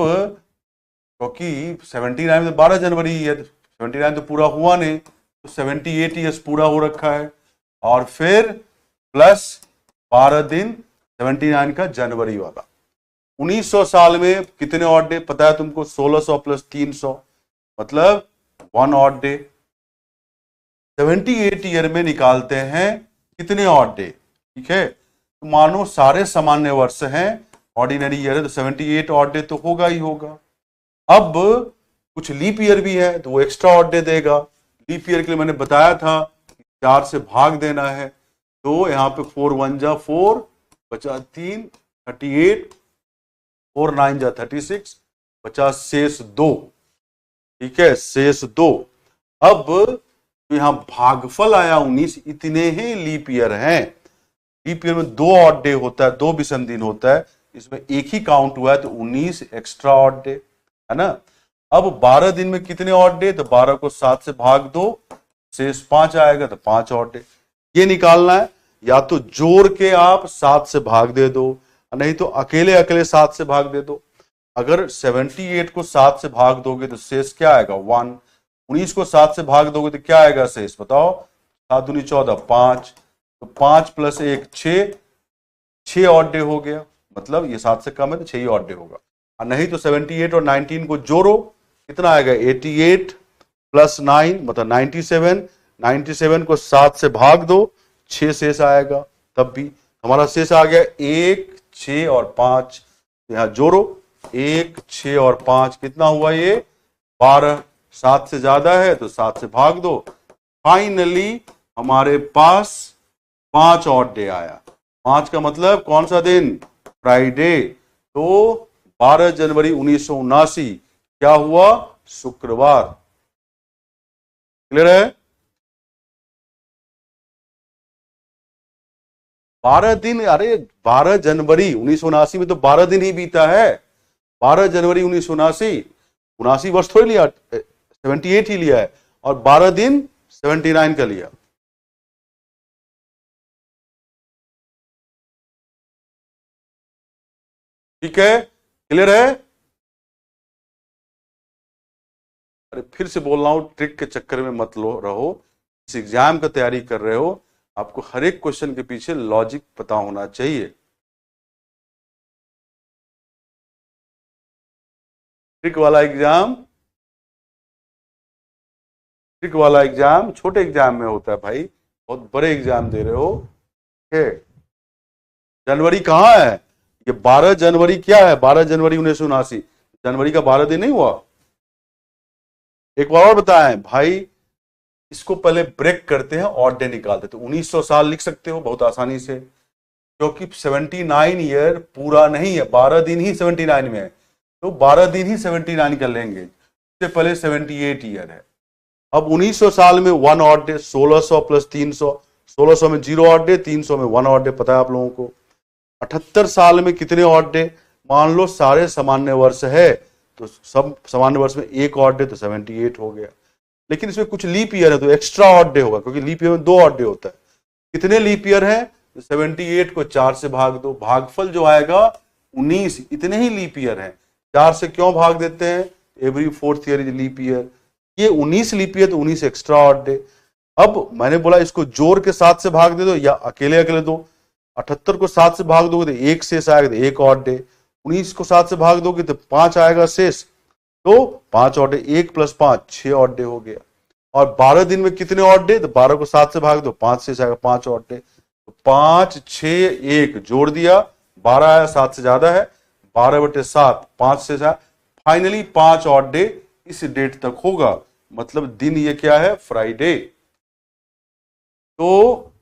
क्योंकि 79 में तो 12 जनवरी है, 79 तो पूरा हुआ नहीं, तो 78 ईयर्स पूरा हो रखा है, और फिर प्लस 12 दिन 79 का जनवरी वाला। 1900 साल में कितने ऑड डे पता है तुमको, 1600 प्लस 300 मतलब 1 ऑड डे। 78 ईयर में निकालते हैं कितने ऑड डे। ठीक है, तो मानो सारे सामान्य वर्ष हैं, ऑर्डिनरी ईयर है, तो 78 ऑड डे तो होगा ही होगा। अब कुछ लीप ईयर भी है तो वो एक्स्ट्रा ऑड डे देगा। लीप ईयर के लिए मैंने बताया था 4 से भाग देना है, तो यहां पे 4 1 जा 4, बचा 3, 38, 4 9 जा 36, बचा शेष 2। ठीक है, शेष 2। अब तो यहां भागफल आया 19, इतने ही लीप ईयर हैं। लीप ईयर में 2 ऑड डे होता है, 2 विषम दिन होता है, इसमें एक ही काउंट हुआ है तो 19 एक्स्ट्रा ऑड डे है ना। अब 12 दिन में कितने ऑड डे, तो 12 को 7 से भाग दो, शेष 5 आएगा, तो 5 ऑड डे। ये निकालना है, या तो जोड़ के आप 7 से भाग दे दो, नहीं तो अकेले अकेले 7 से भाग दे दो। अगर 78 को 7 से भाग दोगे तो शेष क्या आएगा, 1। 19 को 7 से भाग दोगे तो क्या आएगा शेष, बताओ, 7 दूनी 14, 5, तो 5 प्लस 1 6, 6 ऑड डे हो गया, मतलब ये 7 से कम है तो 6 ही ऑड डे होगा। और नहीं तो 78 और 19 को जोड़ो, कितना आएगा, 88 प्लस 9 मतलब 97, 97 को 7 से भाग दो, 6 शेष आएगा, तब भी हमारा शेष आ गया 1 6 और 5। यहां जोड़ो, 1 6 और 5 कितना हुआ, ये 12। 7 से ज्यादा है तो 7 से भाग दो। फाइनली हमारे पास 5 ऑड डे आया। 5 का मतलब कौन सा दिन, फ्राइडे। तो 12 जनवरी 1979 क्या हुआ, शुक्रवार। क्लियर है, 12 दिन, अरे 12 जनवरी 1979 में तो 12 दिन ही बीता है। 12 जनवरी 1979, 79 वर्ष थोड़ी लिया, 78 ही लिया है, और 12 दिन 79 का लिया। ठीक है, क्लियर है? अरे फिर से बोल रहा हूं, ट्रिक के चक्कर में मत लो रहो। इस एग्जाम का तैयारी कर रहे हो, आपको हर एक क्वेश्चन के पीछे लॉजिक पता होना चाहिए। ट्रिक वाला एग्जाम, ट्रिक वाला एग्जाम छोटे एग्जाम में होता है भाई, बहुत बड़े एग्जाम दे रहे हो। ठीक है, जनवरी कहाँ है? ये 12 जनवरी क्या है? 12 जनवरी 1979, जनवरी का 12 दिन नहीं हुआ? एक बार और बताएं भाई, इसको पहले ब्रेक करते हैं, ऑड डे निकालते, तो 1900 साल लिख सकते हो बहुत आसानी से, क्योंकि 79 ईयर पूरा नहीं है, 12 दिन ही 79 में है, तो 12 दिन ही 79 कर लेंगे। इससे पहले 78 ईयर है। अब 1900 साल में 1 ऑड डे, 1600 प्लस 300, 1600 में 0 ऑड डे, 300 में 1 ऑड डे, पता है आप लोगों को। 78 साल में कितने ऑड डे? मान लो सारे सामान्य वर्ष है, तो सब सामान्य वर्ष में एक ऑड डे, तो 78 हो गया। लेकिन इसमें कुछ लीप ईयर है तो एक्स्ट्रा ऑड डे होगा, क्योंकि लीप ईयर में 2 ऑड डे होता है। कितने लीप ईयर है? 78 को 4 से भाग दो, भागफल जो आएगा 19, इतने ही लीप ईयर है। 4 से क्यों भाग देते हैं? Every 4th year is leap year. ये 19 लीप ईयर, तो 19 एक्स्ट्रा ऑड डे। अब मैंने बोला इसको जोड़ के 7 से भाग दे दो या अकेले अकेले दो। 78 को 7 से भाग दोगे तो 1 शेष आएगा, तो 1 ऑड डे। 19 को 7 से भाग दोगे तो 5 आएगा शेष, तो 5 odd day, 1 plus 5 6 odd day हो गया। और 12 दिन में कितने ऑड डे? तो 12 को 7 से भाग दो, 5 शेष आएगा, 5 ऑड डे। तो 5 6 1 जोड़ दिया, 12 आया, 7 से ज्यादा है, 12/7 5 से ज्यादा, फाइनली 5 ऑड डे इस डेट तक होगा। मतलब दिन ये क्या है? फ्राइडे। तो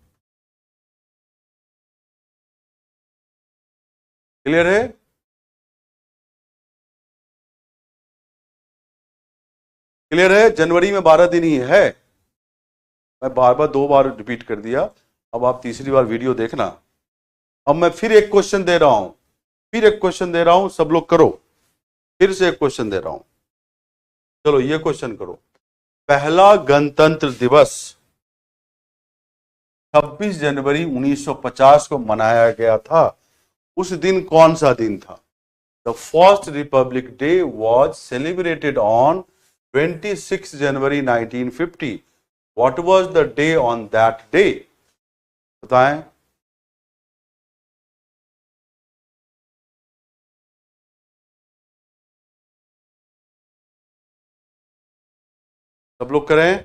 क्लियर है? क्लियर है? जनवरी में 12 दिन ही है। मैं बार बार 2 बार रिपीट कर दिया, अब आप तीसरी बार वीडियो देखना। अब मैं फिर एक क्वेश्चन दे रहा हूं, फिर एक क्वेश्चन दे रहा हूं, सब लोग करो। फिर से एक क्वेश्चन दे रहा हूं, चलो ये क्वेश्चन करो। पहला गणतंत्र दिवस 26 जनवरी 1950 को मनाया गया था। उस दिन कौन सा दिन था? The first Republic day was celebrated on 26 January 1950। What was the day on that day? बताएं। सब लोग करें।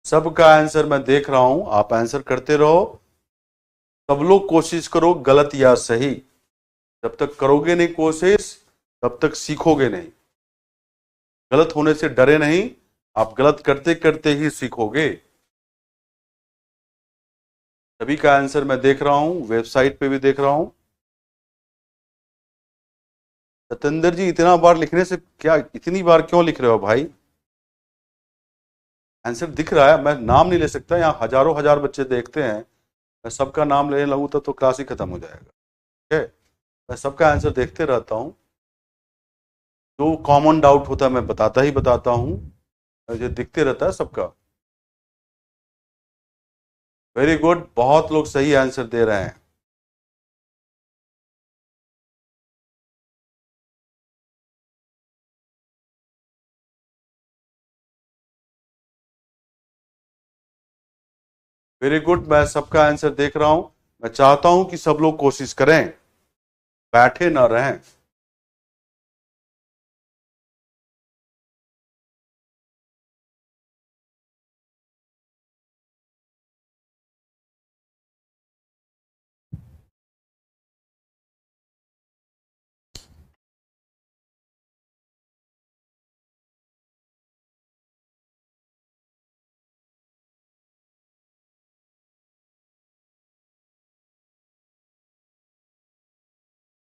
सबका आंसर मैं देख रहा हूं, आप आंसर करते रहो। सब लोग कोशिश करो गलत या सही। जब तक करोगे नहीं कोशिश, तब तक सीखोगे नहीं। गलत होने से डरे नहीं, आप गलत करते करते ही सीखोगे। सभी का आंसर मैं देख रहा हूं, वेबसाइट पे भी देख रहा हूं। सतेंद्र जी, इतना बार लिखने से क्या, इतनी बार क्यों लिख रहे हो भाई? आंसर दिख रहा है, मैं नाम नहीं ले सकता, यहाँ हजारों हजार बच्चे देखते हैं। मैं सबका नाम लेने लगूँ तो क्लास ही खत्म हो जाएगा। ठीक है, मैं सबका आंसर देखते रहता हूँ, जो कॉमन डाउट होता है मैं बताता ही बताता हूँ, मुझे दिखते रहता है सबका। वेरी गुड, बहुत लोग सही आंसर दे रहे हैं। वेरी गुड, मैं सबका आंसर देख रहा हूं। मैं चाहता हूं कि सब लोग कोशिश करें, बैठे ना रहें।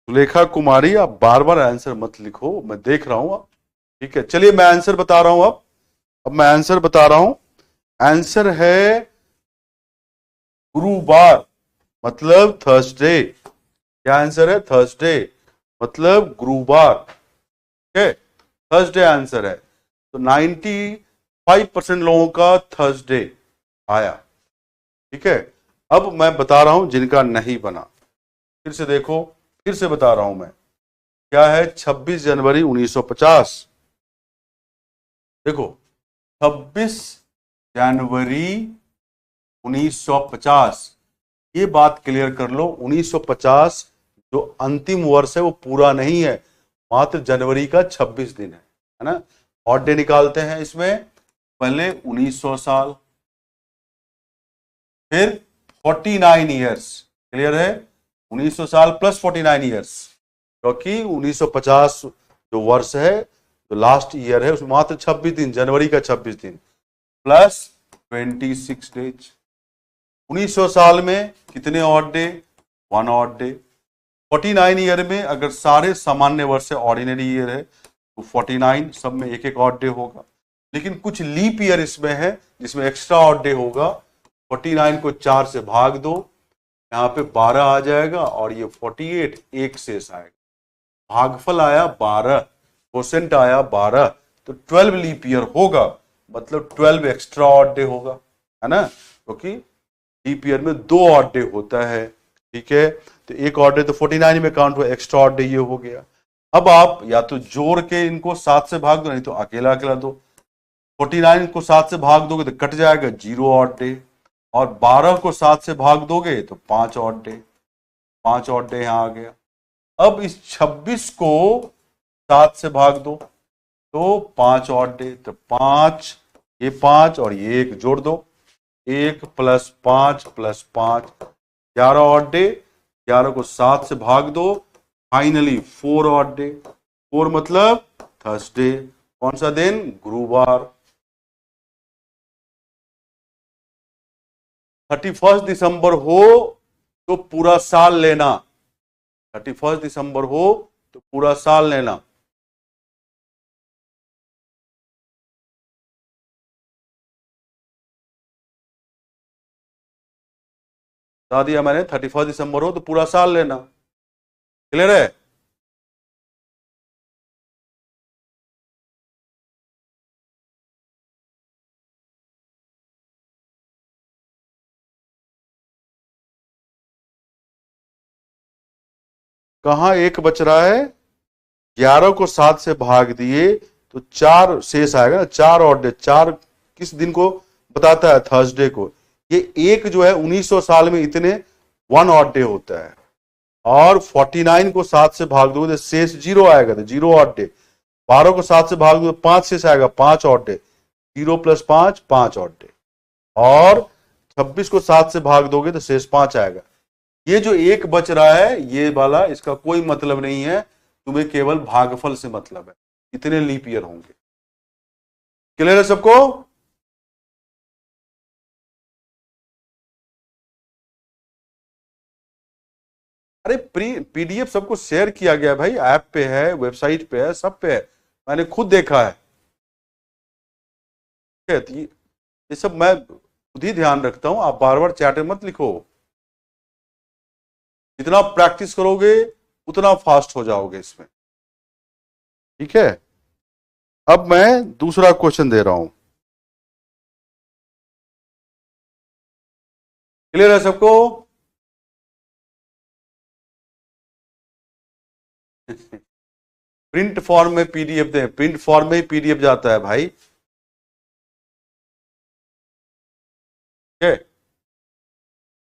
सुलेखा कुमारी, आप बार बार आंसर मत लिखो, मैं देख रहा हूं। ठीक है, चलिए मैं आंसर बता रहा हूं। अब मैं आंसर बता रहा हूं। आंसर है गुरुवार, मतलब थर्सडे। क्या आंसर है? थर्सडे, मतलब गुरुवार। ठीक है, थर्सडे आंसर है। तो 95% लोगों का थर्सडे आया। ठीक है, अब मैं बता रहा हूं जिनका नहीं बना। फिर से देखो, फिर से बता रहा हूं मैं। क्या है? 26 जनवरी 1950। देखो, 26 जनवरी 1950, ये बात क्लियर कर लो। 1950 जो अंतिम वर्ष है वो पूरा नहीं है, मात्र जनवरी का 26 दिन है ना। और डे निकालते हैं इसमें। पहले 1900 साल, फिर 49 ईयर्स। क्लियर है? 1900 साल प्लस 49 ईयर्स, क्योंकि 1950 जो वर्ष है, जो लास्ट ईयर है, उसमें मात्र 26 दिन, जनवरी का 26 दिन प्लस 26 डेज। 1900 साल में कितने odd day? 1 odd day. 49 year में अगर सारे सामान्य वर्ष है, ऑर्डिनरी ईयर है, तो 49 सब में एक एक ऑड डे होगा। लेकिन कुछ लीप ईयर इसमें है जिसमें एक्स्ट्रा ऑड डे होगा। 49 को 4 से भाग दो, यहाँ पे 12 आ जाएगा, और ये 48 एक शेष आएगा। भागफल आया 12, परसेंट आया 12, तो 12 लीप ईयर होगा, मतलब 12 एक्स्ट्रा ऑड डे होगा, है ना। क्योंकि लीप ईयर में 2 ऑड डे होता है। ठीक है, तो एक ऑड डे तो 49 में काउंट हुआ, एक्स्ट्रा ऑड डे ये हो गया। अब आप या तो जोड़ के इनको 7 से भाग दो, नहीं तो अकेला अकेला दो। 49 को 7 से भाग दोगे तो कट जाएगा 0 ऑड डे, और 12 को 7 से भाग दोगे तो 5 ऑड डे। 5 ऑड डे यहां आ गया। अब इस 26 को 7 से भाग दो तो 5 ऑड डे, तो 5, ये 5 और ये 1 जोड़ दो, 1 प्लस 5 प्लस 5, 11 ऑड डे। 11 को 7 से भाग दो, फाइनली 4 ऑड डे। 4 मतलब थर्सडे। कौन सा दिन? गुरुवार। 31 दिसंबर हो तो पूरा साल लेना। 31 दिसंबर हो तो पूरा साल लेना। बता दिया मैंने, 31 दिसंबर हो तो पूरा साल लेना। क्लियर है? कहां एक बच रहा है? 11 को 7 से भाग दिए तो 4 शेष आएगा ना। 4 और डे, 4 किस दिन को बताता है? थर्सडे को। ये एक जो है 1900 साल में इतने 1 ऑड डे होता है, और 49 को 7 से भाग दोगे तो शेष 0 आएगा, तो 0 ऑड डे। 12 को 7 से भाग दो तो 5 शेष आएगा, 5 odd day. 0 plus 5, 5 odd day. और 26 को 7 से भाग दोगे तो शेष 5 आएगा। ये जो एक बच रहा है ये वाला, इसका कोई मतलब नहीं है, तुम्हें केवल भागफल से मतलब है, इतने लीप ईयर होंगे। क्लियर है सबको? अरे पीडीएफ सबको शेयर किया गया भाई, ऐप पे है, वेबसाइट पे है, सब पे है, मैंने खुद देखा है। ठीक है, तो ये सब मैं खुद ही ध्यान रखता हूं, आप बार बार चैट में मत लिखो। जितना प्रैक्टिस करोगे उतना फास्ट हो जाओगे इसमें। ठीक है, अब मैं दूसरा क्वेश्चन दे रहा हूं। क्लियर है सबको? प्रिंट फॉर्म में पीडीएफ दे, प्रिंट फॉर्म में ही पीडीएफ जाता है भाई। ठीक है,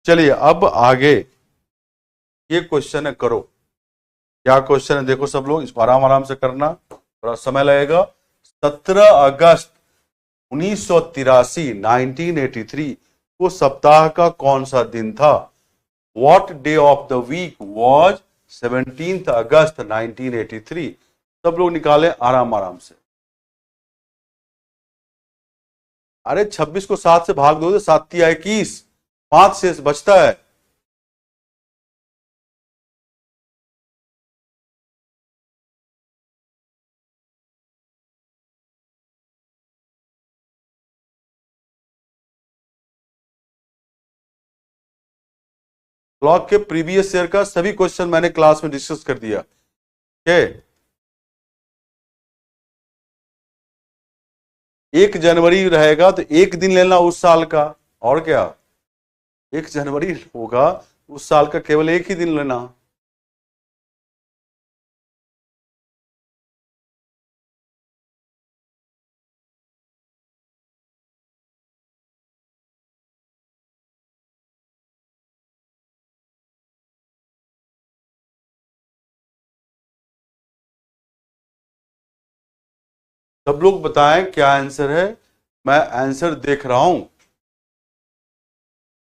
चलिए अब आगे ये क्वेश्चन है, करो। क्या क्वेश्चन है देखो सब लोग, इसको आराम आराम से करना, थोड़ा समय लगेगा। 17 अगस्त 1983, 1983 को सप्ताह का कौन सा दिन था? What day of the week was 17th अगस्त 1983? सब लोग निकाले आराम आराम से। अरे 26 को 7 से भाग दो तो 7 या 21, 5 शेष बचता है। क्लॉक के प्रीवियस ईयर का सभी क्वेश्चन मैंने क्लास में डिस्कस कर दिया। ओके, 1 जनवरी रहेगा तो एक दिन लेना उस साल का, और क्या, 1 जनवरी होगा उस साल का केवल एक ही दिन लेना। सब लोग बताएं क्या आंसर है। मैं आंसर देख रहा हूं।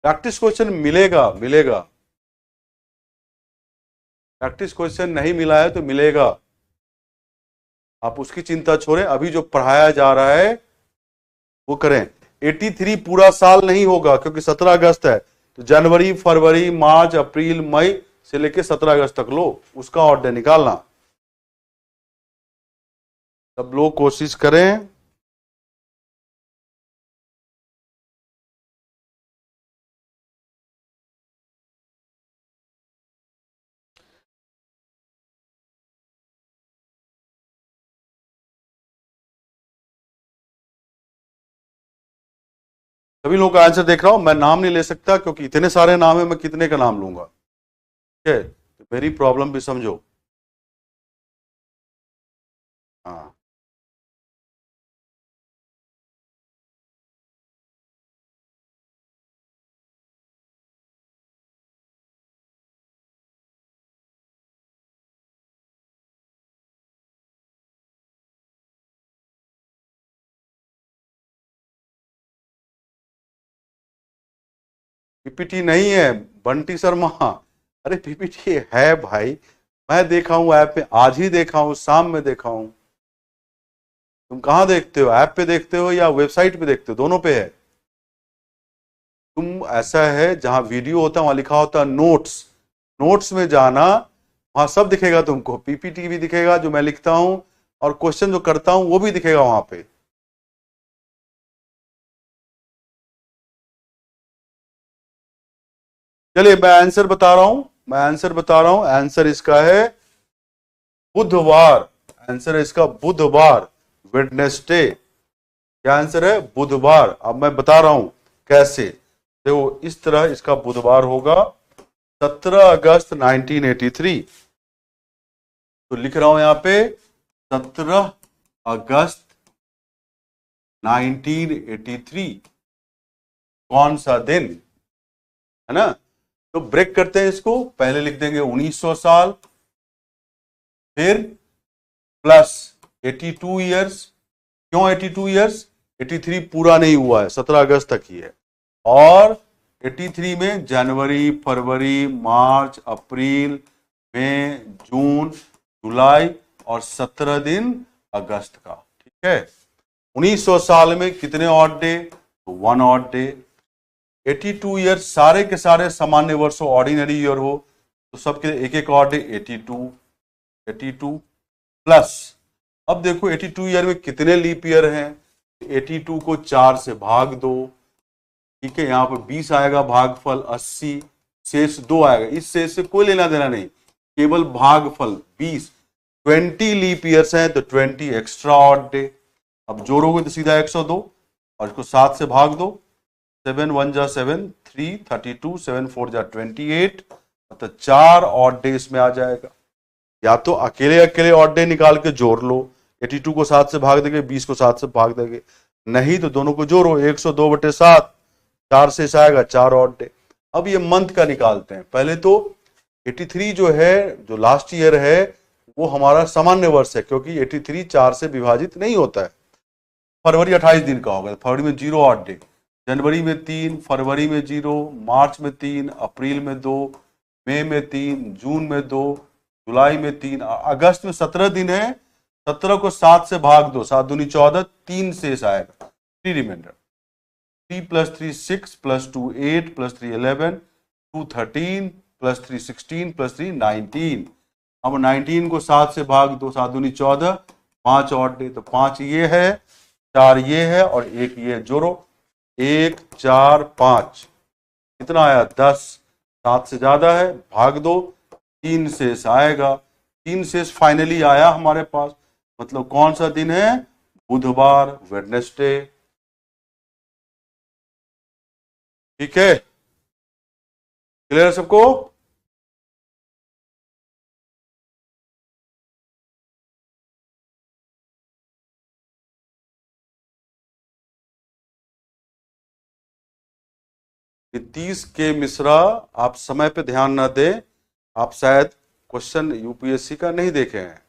प्रैक्टिस क्वेश्चन मिलेगा, मिलेगा। प्रैक्टिस क्वेश्चन नहीं मिला है तो मिलेगा, आप उसकी चिंता छोड़ें। अभी जो पढ़ाया जा रहा है वो करें। 83 पूरा साल नहीं होगा क्योंकि 17 अगस्त है, तो जनवरी, फरवरी, मार्च, अप्रैल, मई से लेकर 17 अगस्त तक लो, उसका ऑर्डर निकालना। सब लोग कोशिश करें। सभी लोगों का आंसर देख रहा हूं। मैं नाम नहीं ले सकता क्योंकि इतने सारे नाम है, मैं कितने का नाम लूंगा। ठीक है, तो मेरी प्रॉब्लम भी समझो। हाँ, पीपीटी नहीं है बंटी शर्मा। अरे पीपीटी है भाई, मैं देखा हूं ऐप में, आज ही देखा हूं, शाम में देखा हूं। तुम कहां देखते हो, ऐप पे देखते हो या वेबसाइट पे देखते हो? दोनों पे है। तुम, ऐसा है जहां वीडियो होता है वहां लिखा होता है नोट्स, नोट्स में जाना, वहां सब दिखेगा तुमको। पीपीटी भी दिखेगा जो मैं लिखता हूं, और क्वेश्चन जो करता हूं वो भी दिखेगा वहां पे। चलिए मैं आंसर बता रहा हूं, मैं आंसर बता रहा हूं। आंसर इसका है बुधवार। आंसर है इसका बुधवार, वेडनेसडे। क्या आंसर है? बुधवार। अब मैं बता रहा हूं कैसे। देखो इस तरह इसका बुधवार होगा, 17 अगस्त 1983। तो लिख रहा हूं यहां पे 17 अगस्त 1983। कौन सा दिन है ना? तो ब्रेक करते हैं इसको। पहले लिख देंगे 1900 साल, फिर प्लस 82 ईयर्स। क्यों 82 ईयर्स? 83 पूरा नहीं हुआ है, 17 अगस्त तक ही है। और 83 में जनवरी, फरवरी, मार्च, अप्रैल, मई, जून, जुलाई और 17 दिन अगस्त का। ठीक है। 1900 साल में कितने ऑड डे? तो 1 ऑड डे। 82 ईयर सारे के सारे सामान्य वर्ष हो, ऑर्डिनरी ईयर हो, तो सबके एक एक ऑड डे 82। 82 प्लस, अब देखो 82 ईयर में कितने लीप ईयर हैं? 82 को 4 से भाग दो। ठीक है, यहां पर 20 आएगा भागफल, 80 शेष 2 आएगा। इस शेष से कोई लेना देना नहीं, केवल भागफल 20। 20 लीप ईयर्स हैं तो 20 एक्स्ट्रा ऑड डे। अब जोड़ोगे तो सीधा 102 और इसको 7 से भाग दो। 7 1 जा 7, 3 32, 7 4 जा 28, मतलब 4 ऑड डे इसमें आ जाएगा। या तो अकेले अकेले ऑड डे निकाल के जोड़ लो, 82 को 7 से भाग देंगे, 20 को 7 से भाग देंगे, नहीं तो दोनों को जोड़ो, 102/7, 4 से आएगा 4 ऑड डे। अब ये मंथ का निकालते हैं। पहले तो 83 जो है, जो लास्ट ईयर है, वो हमारा सामान्य वर्ष है क्योंकि 83 4 से विभाजित नहीं होता है। फरवरी 28 दिन का होगा, फरवरी में 0 ऑड डे, जनवरी में 3, फरवरी में 0, मार्च में 3, अप्रैल में 2, मई में 3, जून में 2, जुलाई में 3, अगस्त में 17 दिन है। 17 को 7 से भाग दो, 7 दूनी 14, 3 शेष आएगा, 3 रिमाइंडर। 3 + 3 6 + 2 8 + 3 11, 2 13 + 3 16 + 3 19। अब 19 को 7 से भाग दो, 7 दूनी 14, 5 ऑड डे, तो 5 ये है, 4 ये है और 1 ये, जोड़ो 1 4 5, कितना आया? 10। 7 से ज्यादा है, भाग दो, 3 शेष आएगा। 3 शेष फाइनली आया हमारे पास, मतलब कौन सा दिन है? बुधवार, वेडनेसडे। ठीक है, क्लियर सबको? नीतीश के मिश्रा, आप समय पे ध्यान ना दें, आप शायद क्वेश्चन यूपीएससी का नहीं देखे हैं।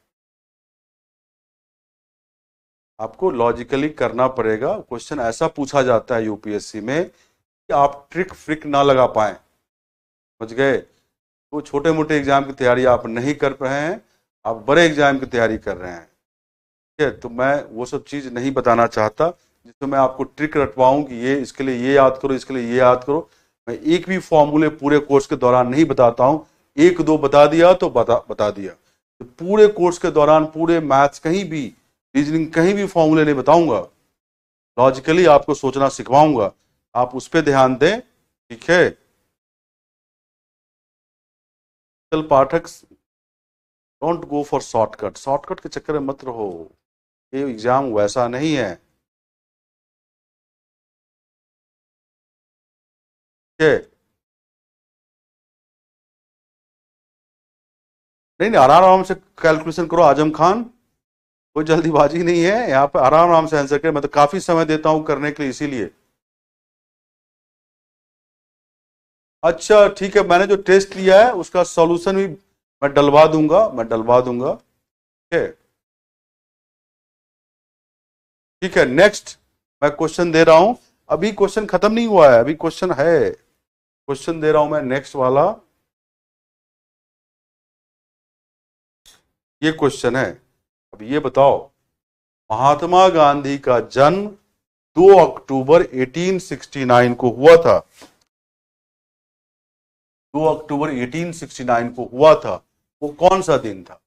आपको लॉजिकली करना पड़ेगा। क्वेश्चन ऐसा पूछा जाता है यूपीएससी में कि आप ट्रिक फ्रिक ना लगा पाए, समझ गए? तो छोटे मोटे एग्जाम की तैयारी आप नहीं कर रहे हैं, आप बड़े एग्जाम की तैयारी कर रहे हैं। ठीक है, तो मैं वो सब चीज नहीं बताना चाहता जिसमें मैं आपको ट्रिक रटवाऊं कि ये इसके लिए ये याद करो, इसके लिए ये याद करो। मैं एक भी फॉर्मूले पूरे कोर्स के दौरान नहीं बताता हूं, एक दो बता दिया तो बता दिया। तो पूरे कोर्स के दौरान पूरे मैथ्स कहीं भी, रीजनिंग कहीं भी फॉर्मूले नहीं बताऊंगा, लॉजिकली आपको सोचना सिखवाऊंगा, आप उस पर ध्यान दें। ठीक है, चल Pathak, don't go for shortcut, shortcut के चक्कर में मत रहो, ये एग्जाम वैसा नहीं है। ठीक है, नहीं नहीं, आराम आराम से कैलकुलेशन करो आजम खान, कोई जल्दीबाजी नहीं है यहाँ पे, आराम आराम से आंसर करें। मैं तो काफी समय देता हूं करने के लिए, इसीलिए। अच्छा ठीक है, मैंने जो टेस्ट लिया है उसका सॉल्यूशन भी मैं डलवा दूंगा, मैं डलवा दूंगा। ठीक है, ठीक है, नेक्स्ट मैं क्वेश्चन दे रहा हूं। अभी क्वेश्चन खत्म नहीं हुआ है, अभी क्वेश्चन है, क्वेश्चन दे रहा हूं मैं नेक्स्ट वाला। ये क्वेश्चन है, अब ये बताओ, महात्मा गांधी का जन्म 2 अक्टूबर 1869 को हुआ था। 2 अक्टूबर 1869 को हुआ था, वो कौन सा दिन था?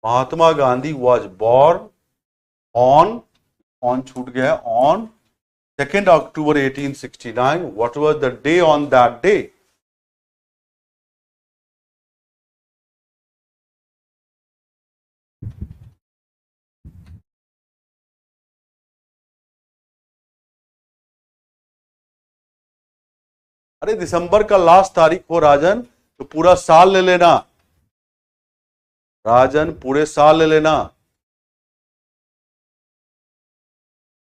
Mahatma Gandhi was born on, on छूट गया है, on 2 October 1869, what was the day on that day? अरे दिसंबर का लास्ट तारीख हो राजन, तो पूरा साल ले लेना, राजन पूरे साल ले लेना।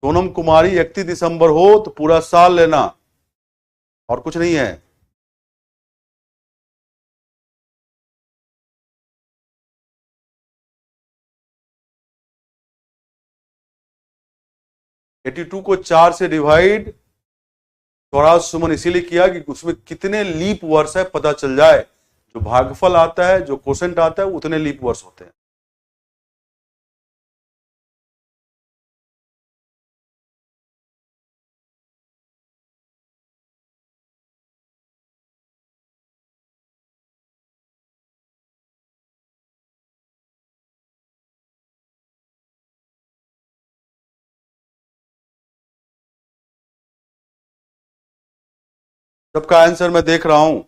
सोनम कुमारी 31 दिसंबर हो तो पूरा साल लेना, और कुछ नहीं है। एटी टू को 4 से डिवाइड स्वराज सुमन इसीलिए किया कि उसमें कितने लीप वर्ष है पता चल जाए, जो भागफल आता है, जो क्वोशंट आता है, उतने लीप वर्ष होते हैं। सबका आंसर मैं देख रहा हूं।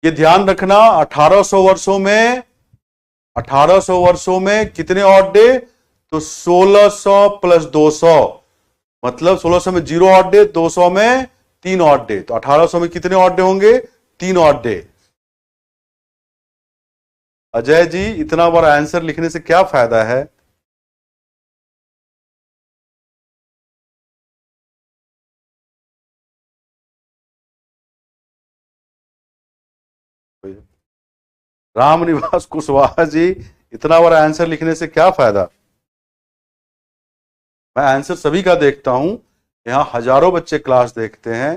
ये ध्यान रखना, 1800 वर्षों में, 1800 वर्षों में कितने ऑड डे? तो 1600 प्लस 200, मतलब 1600 में 0 ऑड डे, 200 में 3 ऑड डे, तो 1800 में कितने ऑड डे होंगे? 3 ऑड डे। अजय जी, इतना बड़ा आंसर लिखने से क्या फायदा है? रामनिवास कुशवाहा जी, इतना बड़ा आंसर लिखने से क्या फायदा? मैं आंसर सभी का देखता हूं, यहाँ हजारों बच्चे क्लास देखते हैं,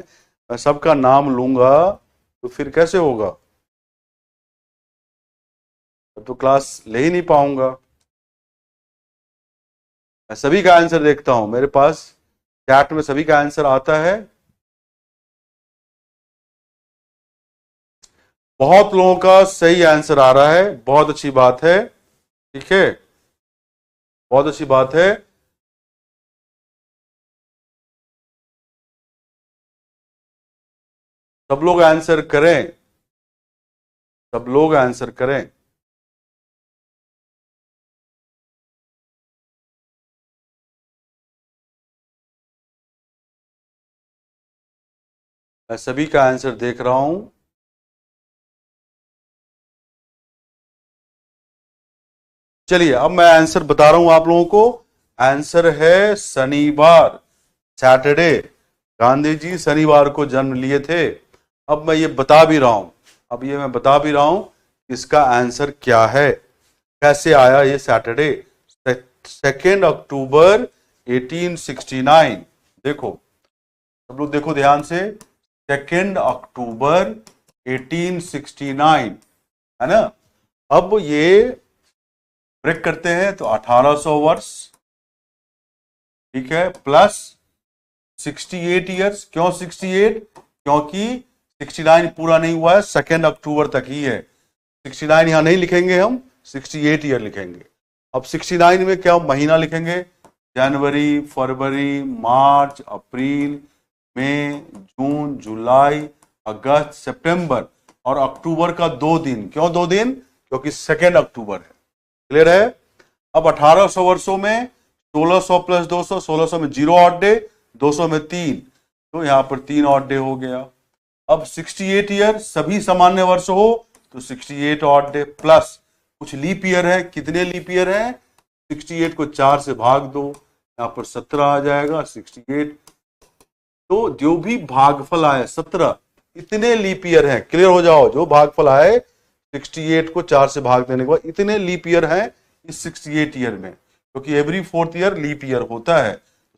मैं सबका नाम लूंगा तो फिर कैसे होगा? तो क्लास ले ही नहीं पाऊंगा। मैं सभी का आंसर देखता हूं, मेरे पास चैट में सभी का आंसर आता है। बहुत लोगों का सही आंसर आ रहा है, बहुत अच्छी बात है। ठीक है, बहुत अच्छी बात है। सब लोग आंसर करें, सब लोग आंसर करें। मैं सभी का आंसर देख रहा हूं। चलिए अब मैं आंसर बता रहा हूं आप लोगों को। आंसर है शनिवार, सैटरडे। गांधी जी शनिवार को जन्म लिए थे। अब मैं ये बता भी रहा हूं, अब ये मैं बता भी रहा हूं इसका आंसर क्या है, कैसे आया ये सैटरडे। 2 अक्टूबर 1869। देखो सब लोग देखो ध्यान से, 2 अक्टूबर 1869 है ना। अब ये ब्रेक करते हैं तो 1800 वर्ष, ठीक है, प्लस 68 ईयर्स। क्यों 68? क्योंकि 69 पूरा नहीं हुआ है, 2 अक्टूबर तक ही है। 69 यहां नहीं लिखेंगे हम, 68 ईयर लिखेंगे। अब 69 में क्या महीना लिखेंगे? जनवरी, फरवरी, मार्च, अप्रैल, मई, जून, जुलाई, अगस्त, सितंबर और अक्टूबर का 2 दिन। क्यों 2 दिन? क्योंकि 2 अक्टूबर है। क्लियर है? अब 1800 वर्षों में 1600 प्लस 200, 1600 में 0 ऑड डे, 200 में 3, तो यहां पर 3 ऑड डे हो गया। अब 68 ईयर सभी सामान्य वर्ष हो तो 68 ऑड डे, प्लस कुछ लीप ईयर है। कितने लीप ईयर है? 68 को 4 से भाग दो, यहां पर 17 आ जाएगा। 68 तो जो भी भागफल आए 17, इतने लीप ईयर हैं। क्लियर हो जाओ, जो भागफल आए 68 को 4 से भाग देने के बाद इतने लीप ईयर हैं इस 68 ईयर में, क्योंकि every 4th year leap year होता है।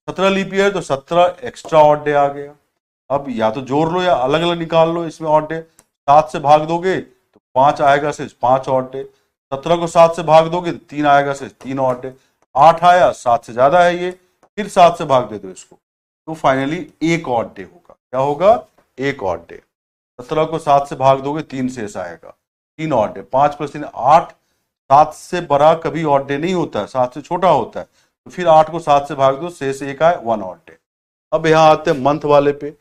17 लीप ईयर तो 17 एक्स्ट्रा ऑड डे आ गया। अब या तो जोड़ लो या अलग अलग निकाल लो इसमें ऑड डे। 7 से भाग दोगे तो 5 आएगा, सिर्फ 5 ऑड डे। 17 को 7 से भाग दोगे तो 3 आएगा, सिर्फ 3 ऑड डे। 8 आया, 7 से ज्यादा है ये, फिर 7 से भाग दे दो इसको, तो फाइनली 1 ऑड डे होगा। क्या होगा? 1 ऑड डे। 17 को 7 से भाग दोगे 3 शेष आएगा, 3 ऑड डे। 5 प्लस 3 8। 7 से बड़ा कभी ऑड डे नहीं होता है, 7 से छोटा होता है। तो फिर 8 को 7 से भाग दो, शेष 1 आए, 1 ऑड डे। अब यहां आते हैं मंथ वाले पे।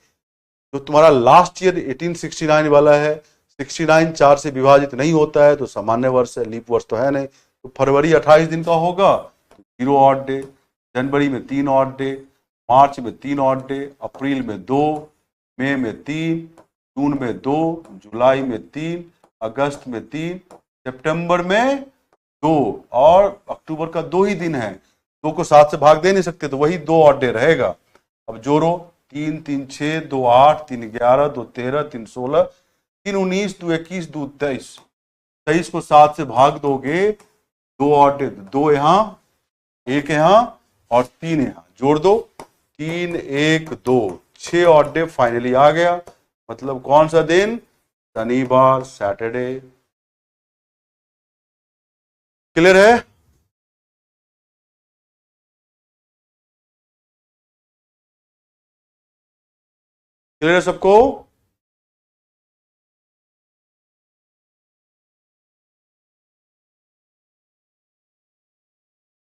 जो तुम्हारा लास्ट ईयर 1869 वाला है, 69 4 से विभाजित नहीं होता है तो सामान्य वर्ष है, लीप वर्ष तो है नहीं। तो फरवरी 28 दिन का होगा तो 0 ऑड डे। जनवरी में 3 ऑड डे, मार्च में 3 ऑड डे, अप्रैल में 2, मई में 3, जून में 2, जुलाई में 3, अगस्त में 3, सितंबर में 2 और अक्टूबर का 2 ही दिन है। 2 को 7 से भाग दे नहीं सकते तो वही 2 ऑड डे रहेगा। अब जोड़ो, 3 3 6, 2 8, 3 11, 2 13, 3 16, 3 19, 2 21, 2 23। 23 को 7 से भाग दोगे 2 ऑड डे, 2 यहां, 1 यहां और 3 यहां, जोड़ दो 3 1 2, 6 ऑड डे फाइनली आ गया। मतलब कौन सा दिन? शनिवार, सैटरडे। क्लियर है? क्लियर है सबको?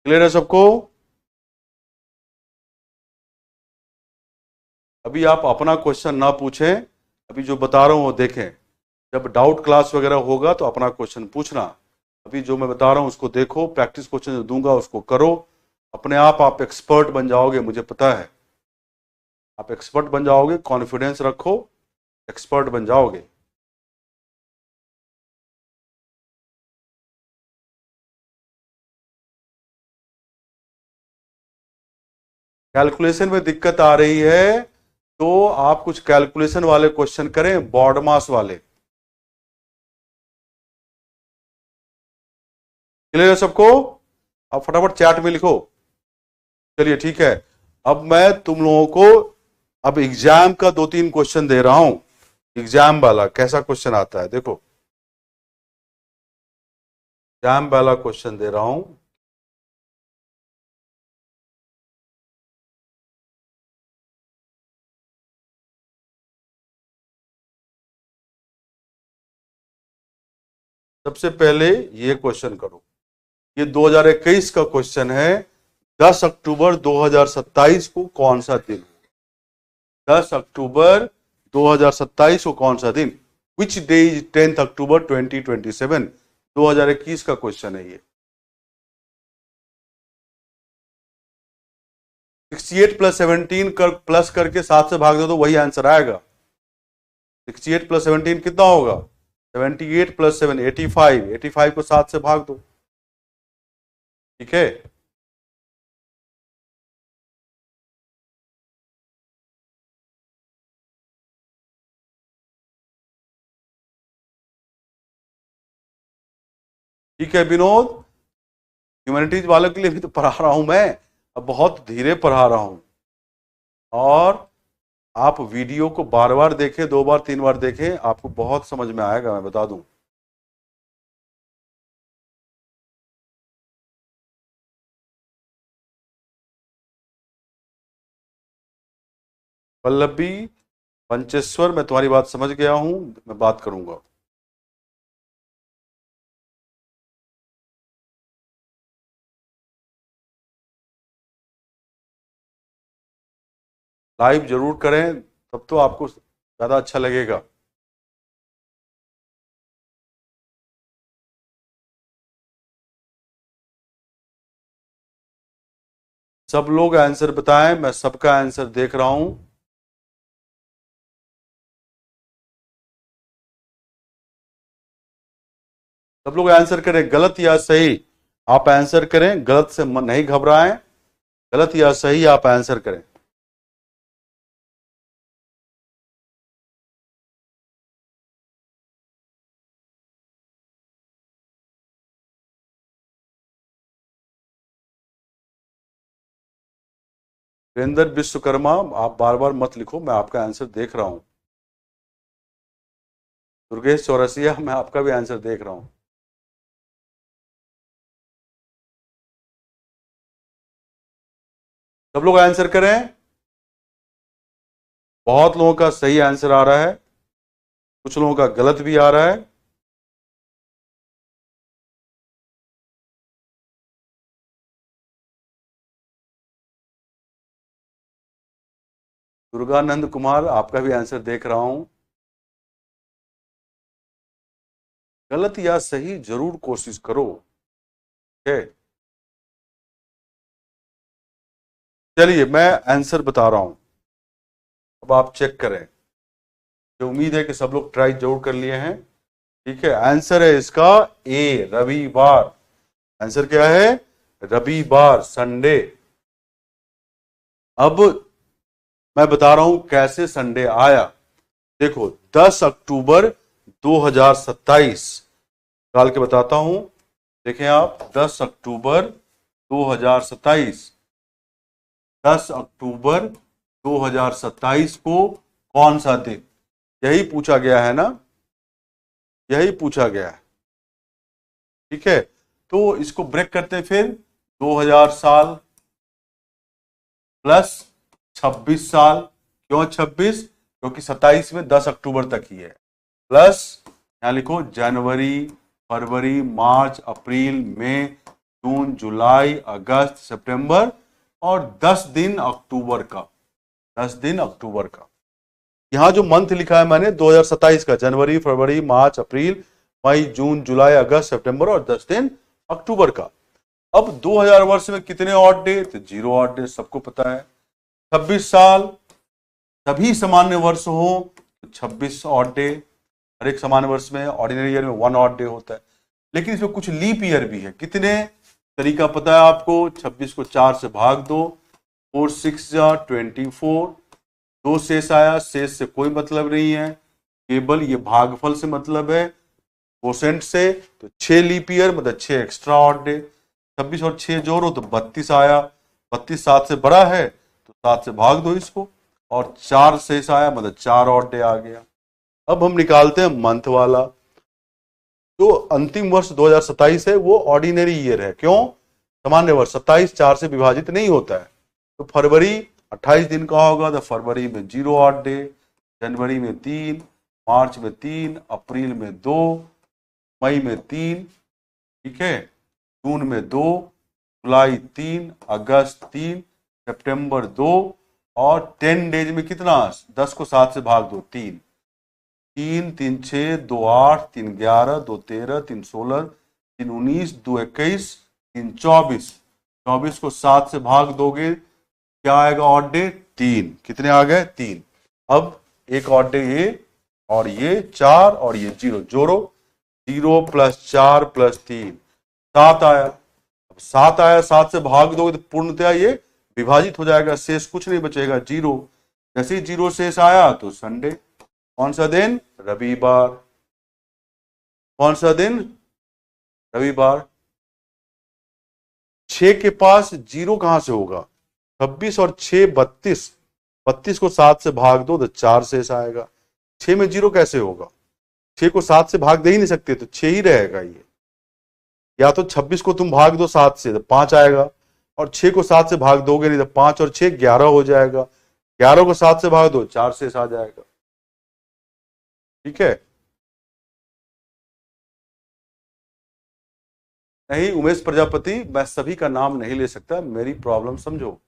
क्लियर है सबको? अभी आप अपना क्वेश्चन ना पूछें, अभी जो बता रहा हूं वो देखें। जब डाउट क्लास वगैरह होगा तो अपना क्वेश्चन पूछना। अभी जो मैं बता रहा हूं उसको देखो, प्रैक्टिस क्वेश्चन जो दूंगा उसको करो। अपने आप एक्सपर्ट बन जाओगे, मुझे पता है आप एक्सपर्ट बन जाओगे। कॉन्फिडेंस रखो, एक्सपर्ट बन जाओगे। कैलकुलेशन में दिक्कत आ रही है तो आप कुछ कैलकुलेशन वाले क्वेश्चन करें, बॉड मास वाले। क्लियर है सबको? आप फटाफट चैट में लिखो। चलिए ठीक है, अब मैं तुम लोगों को अब एग्जाम का 2-3 क्वेश्चन दे रहा हूं। एग्जाम वाला कैसा क्वेश्चन आता है देखो, एग्जाम वाला क्वेश्चन दे रहा हूं। सबसे पहले ये क्वेश्चन करो, ये 2021 का क्वेश्चन है। 10 अक्टूबर 2027 को कौन सा दिन? 10 अक्टूबर 2027 को कौन सा दिन? विच डे इज 10 अक्टूबर 2027? 2021 का क्वेश्चन है ये। 68 प्लस 17 प्लस करके 7 से भाग दो तो वही आंसर आएगा। 68 प्लस 17 कितना होगा? 78 प्लस 7 85। 85 को 7 से भाग दो, ठीक है। ठीक है विनोद, ह्यूमैनिटीज वालों के लिए भी तो पढ़ा रहा हूं मैं, अब बहुत धीरे पढ़ा रहा हूं। और आप वीडियो को बार बार देखें, 2 बार 3 बार देखें, आपको बहुत समझ में आएगा, मैं बता दूं। पल्लवी पंचेश्वर, मैं तुम्हारी बात समझ गया हूं, मैं बात करूंगा। लाइव जरूर करें, तब तो आपको ज्यादा अच्छा लगेगा। सब लोग आंसर बताएं, मैं सबका आंसर देख रहा हूं। सब लोग आंसर करें, गलत या सही आप आंसर करें, गलत से नहीं घबराएं, गलत या सही आप आंसर करें। वीरेंद्र विश्वकर्मा, आप बार बार मत लिखो, मैं आपका आंसर देख रहा हूं। दुर्गेश चौरसिया, मैं आपका भी आंसर देख रहा हूं। सब लोग आंसर करें। बहुत लोगों का सही आंसर आ रहा है, कुछ लोगों का गलत भी आ रहा है। दुर्गानंद कुमार, आपका भी आंसर देख रहा हूं। गलत या सही जरूर कोशिश करो, ठीक है। चलिए मैं आंसर बता रहा हूं, अब आप चेक करें। तो उम्मीद है कि सब लोग ट्राई जरूर कर लिए हैं, ठीक है। आंसर है इसका ए, रविवार। आंसर क्या है? रविवार, संडे। अब मैं बता रहा हूं कैसे संडे आया। देखो 10 अक्टूबर 2027 निकाल के बताता हूं। देखें आप, 10 अक्टूबर 2027, 10 अक्टूबर 2027 को कौन सा दिन? यही पूछा गया है ना, यही पूछा गया है, ठीक है। तो इसको ब्रेक करते हैं फिर। 2000 साल प्लस 26 साल। क्यों 26? क्योंकि 27 में 10 अक्टूबर तक ही है। प्लस यहां लिखो जनवरी, फरवरी, मार्च, अप्रैल, मई, जून, जुलाई, अगस्त, सितंबर, और 10 दिन अक्टूबर का, 10 दिन अक्टूबर का। यहां जो मंथ लिखा है मैंने 2027 का, जनवरी, फरवरी, मार्च, अप्रैल, मई, जून, जुलाई, अगस्त, सितंबर और 10 दिन अक्टूबर का। अब 2000 वर्ष में कितने ऑड डे? तो 0 ऑड डे, सबको पता है। 26 साल, सभी सामान्य वर्ष हो तो 26 ऑड डे। हर एक सामान्य वर्ष में, ऑर्डिनरी ईयर में 1 ऑड डे होता है। लेकिन इसमें कुछ लीप ईयर भी है। कितने? तरीका पता है आपको, 26 को 4 से भाग दो, 4 6 24, 2 शेष आया, शेष से कोई मतलब नहीं है, केवल ये भागफल से मतलब है, कोसेंट से। तो 6 लीप ईयर मतलब 6 एक्स्ट्रा ऑड डे। 26 और 6 जोड़ो तो 32 आया, 32 7 से बड़ा है तो 7 से भाग दो इसको, और 4 शेष आया मतलब 4 ऑड डे आ गया। अब हम निकालते हैं मंथ वाला। जो अंतिम वर्ष 2027 है वो ऑर्डिनरी ईयर है। क्यों? सामान्य वर्ष 27 4 से विभाजित नहीं होता है। तो फरवरी 28 दिन का होगा तो फरवरी में 0 ऑड डे, जनवरी में 3, मार्च में 3, अप्रैल में 2, मई में 3, ठीक है, जून में 2, जुलाई 3, अगस्त 3, सितंबर 2, और 10 डेज में कितना, 10 को 7 से भाग दो, 3, 3 3 6 2 8 3 11 2 13 3 16 3 19 2 21 3 24, 24 को 7 से भाग दोगे क्या आएगा ऑड डे, 3। कितने आ गए, 3। अब एक ऑड डे ये, और ये 4, और ये 0 जोड़ो, 0 + 4 + 3 7 आया। अब 7 आया, 7 से भाग दोगे तो पूर्णतया ये विभाजित हो जाएगा, शेष कुछ नहीं बचेगा, 0। जैसे ही 0 शेष आया तो संडे। कौन सा दिन, रविवार। कौन सा दिन, रविवार। 6 के पास 0 कहां से होगा, 26 और 6 32, 32 को 7 से भाग दो तो 4 शेष आएगा। 6 में 0 कैसे होगा, 6 को 7 से भाग दे ही नहीं सकते, तो 6 ही रहेगा ये। या तो 26 को तुम भाग दो 7 से तो 5 आएगा, और 6 को 7 से भाग दोगे नहीं तो 5 और 6 11 हो जाएगा, 11 को 7 से भाग दो 4 शेष आ जाएगा, ठीक है। नहीं उमेश प्रजापति, मैं सभी का नाम नहीं ले सकता, मेरी प्रॉब्लम समझो।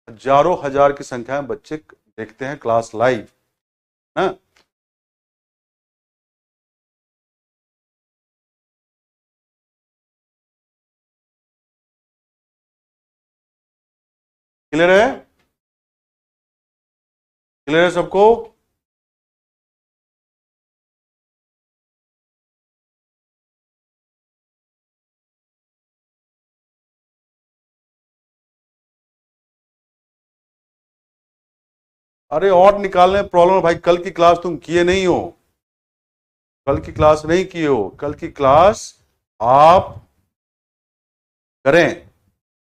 हजारों हजार की संख्या में बच्चे देखते हैं क्लास लाइव, ना। क्लियर है, क्लियर है सबको। अरे और निकालने में प्रॉब्लम है भाई, कल की क्लास तुम किए नहीं हो, कल की क्लास नहीं किए हो, कल की क्लास आप करें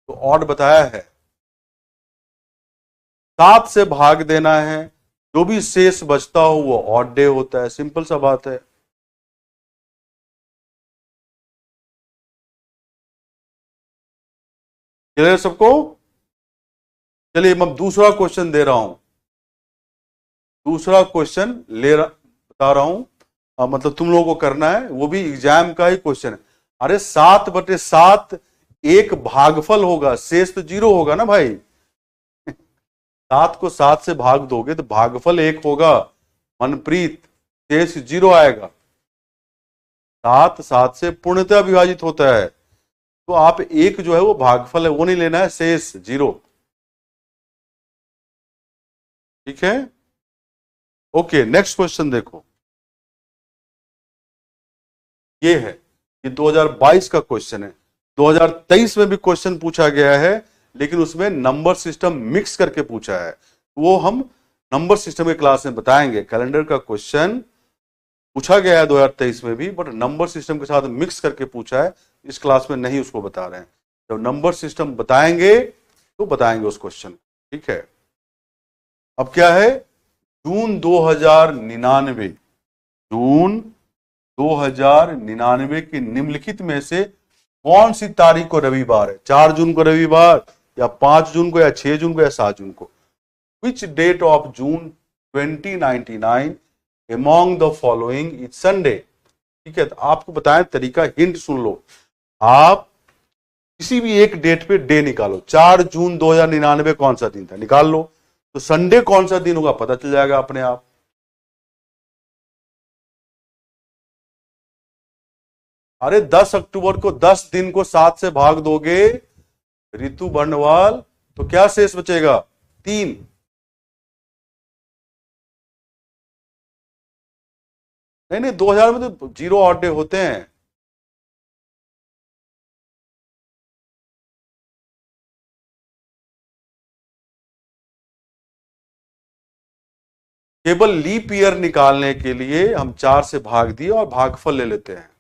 तो ऑड बताया है, 7 से भाग देना है, जो भी शेष बचता हो वो ऑड डे होता है, सिंपल सा बात है। क्लियर सबको। चलिए मैं दूसरा क्वेश्चन दे रहा हूं, दूसरा क्वेश्चन बता रहा हूं, मतलब तुम लोगों को करना है, वो भी एग्जाम का ही क्वेश्चन है। अरे 7/7 एक भागफल होगा, शेष तो 0 होगा ना भाई। 7 को 7 से भाग दोगे तो भागफल 1 होगा, मनप्रीत, शेष 0 आएगा। 7 7 से पूर्णतः विभाजित होता है, तो आप एक जो है वो भागफल है वो नहीं लेना है, शेष 0, ठीक है। ओके नेक्स्ट क्वेश्चन देखो, ये है, ये 2022 का क्वेश्चन है। 2023 में भी क्वेश्चन पूछा गया है, लेकिन उसमें नंबर सिस्टम मिक्स करके पूछा है, वो हम नंबर सिस्टम के क्लास में बताएंगे। कैलेंडर का क्वेश्चन पूछा गया है 2023 में भी, बट नंबर सिस्टम के साथ मिक्स करके पूछा है, इस क्लास में नहीं उसको बता रहे हैं। जब नंबर सिस्टम बताएंगे तो बताएंगे उस क्वेश्चन, ठीक है। अब क्या है, जून 2099, जून 2099 की निम्नलिखित में से कौन सी तारीख को रविवार है, 4 जून को रविवार, या 5 जून को, या 6 जून को, या 7 जून को। Which date of June 2099 among the following is Sunday, ठीक है। तो आपको बताएं तरीका, हिंट सुन लो, आप किसी भी एक डेट पे डे निकालो, 4 जून 2099 कौन सा दिन था, निकाल लो, तो संडे कौन सा दिन होगा पता चल जाएगा अपने आप। अरे 10 अक्टूबर को 10 दिन को 7 से भाग दोगे रितु बर्णवाल, तो क्या शेष बचेगा, 3। नहीं नहीं, 2000 में तो 0 ऑड डे होते हैं। केवल लीप ईयर निकालने के लिए हम 4 से भाग दिए और भागफल ले लेते हैं।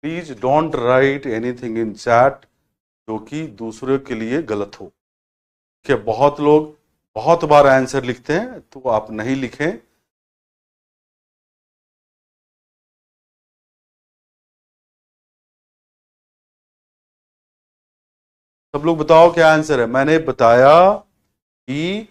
Please don't write anything in chat जो कि दूसरे के लिए गलत हो। कि बहुत लोग बहुत बार आंसर लिखते हैं, तो आप नहीं लिखें। सब लोग बताओ क्या आंसर है। मैंने बताया कि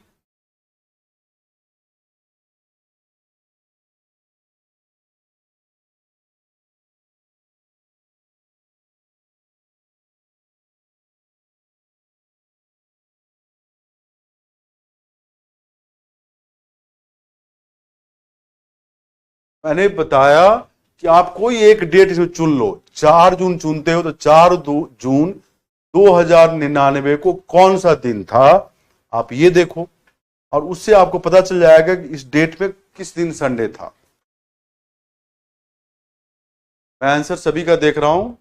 मैंने बताया कि आप कोई एक डेट इसमें चुन लो। 4 जून चुनते हो तो 4 जून 2099 को कौन सा दिन था, आप ये देखो, और उससे आपको पता चल जाएगा कि इस डेट में किस दिन संडे था। मैं आंसर सभी का देख रहा हूं।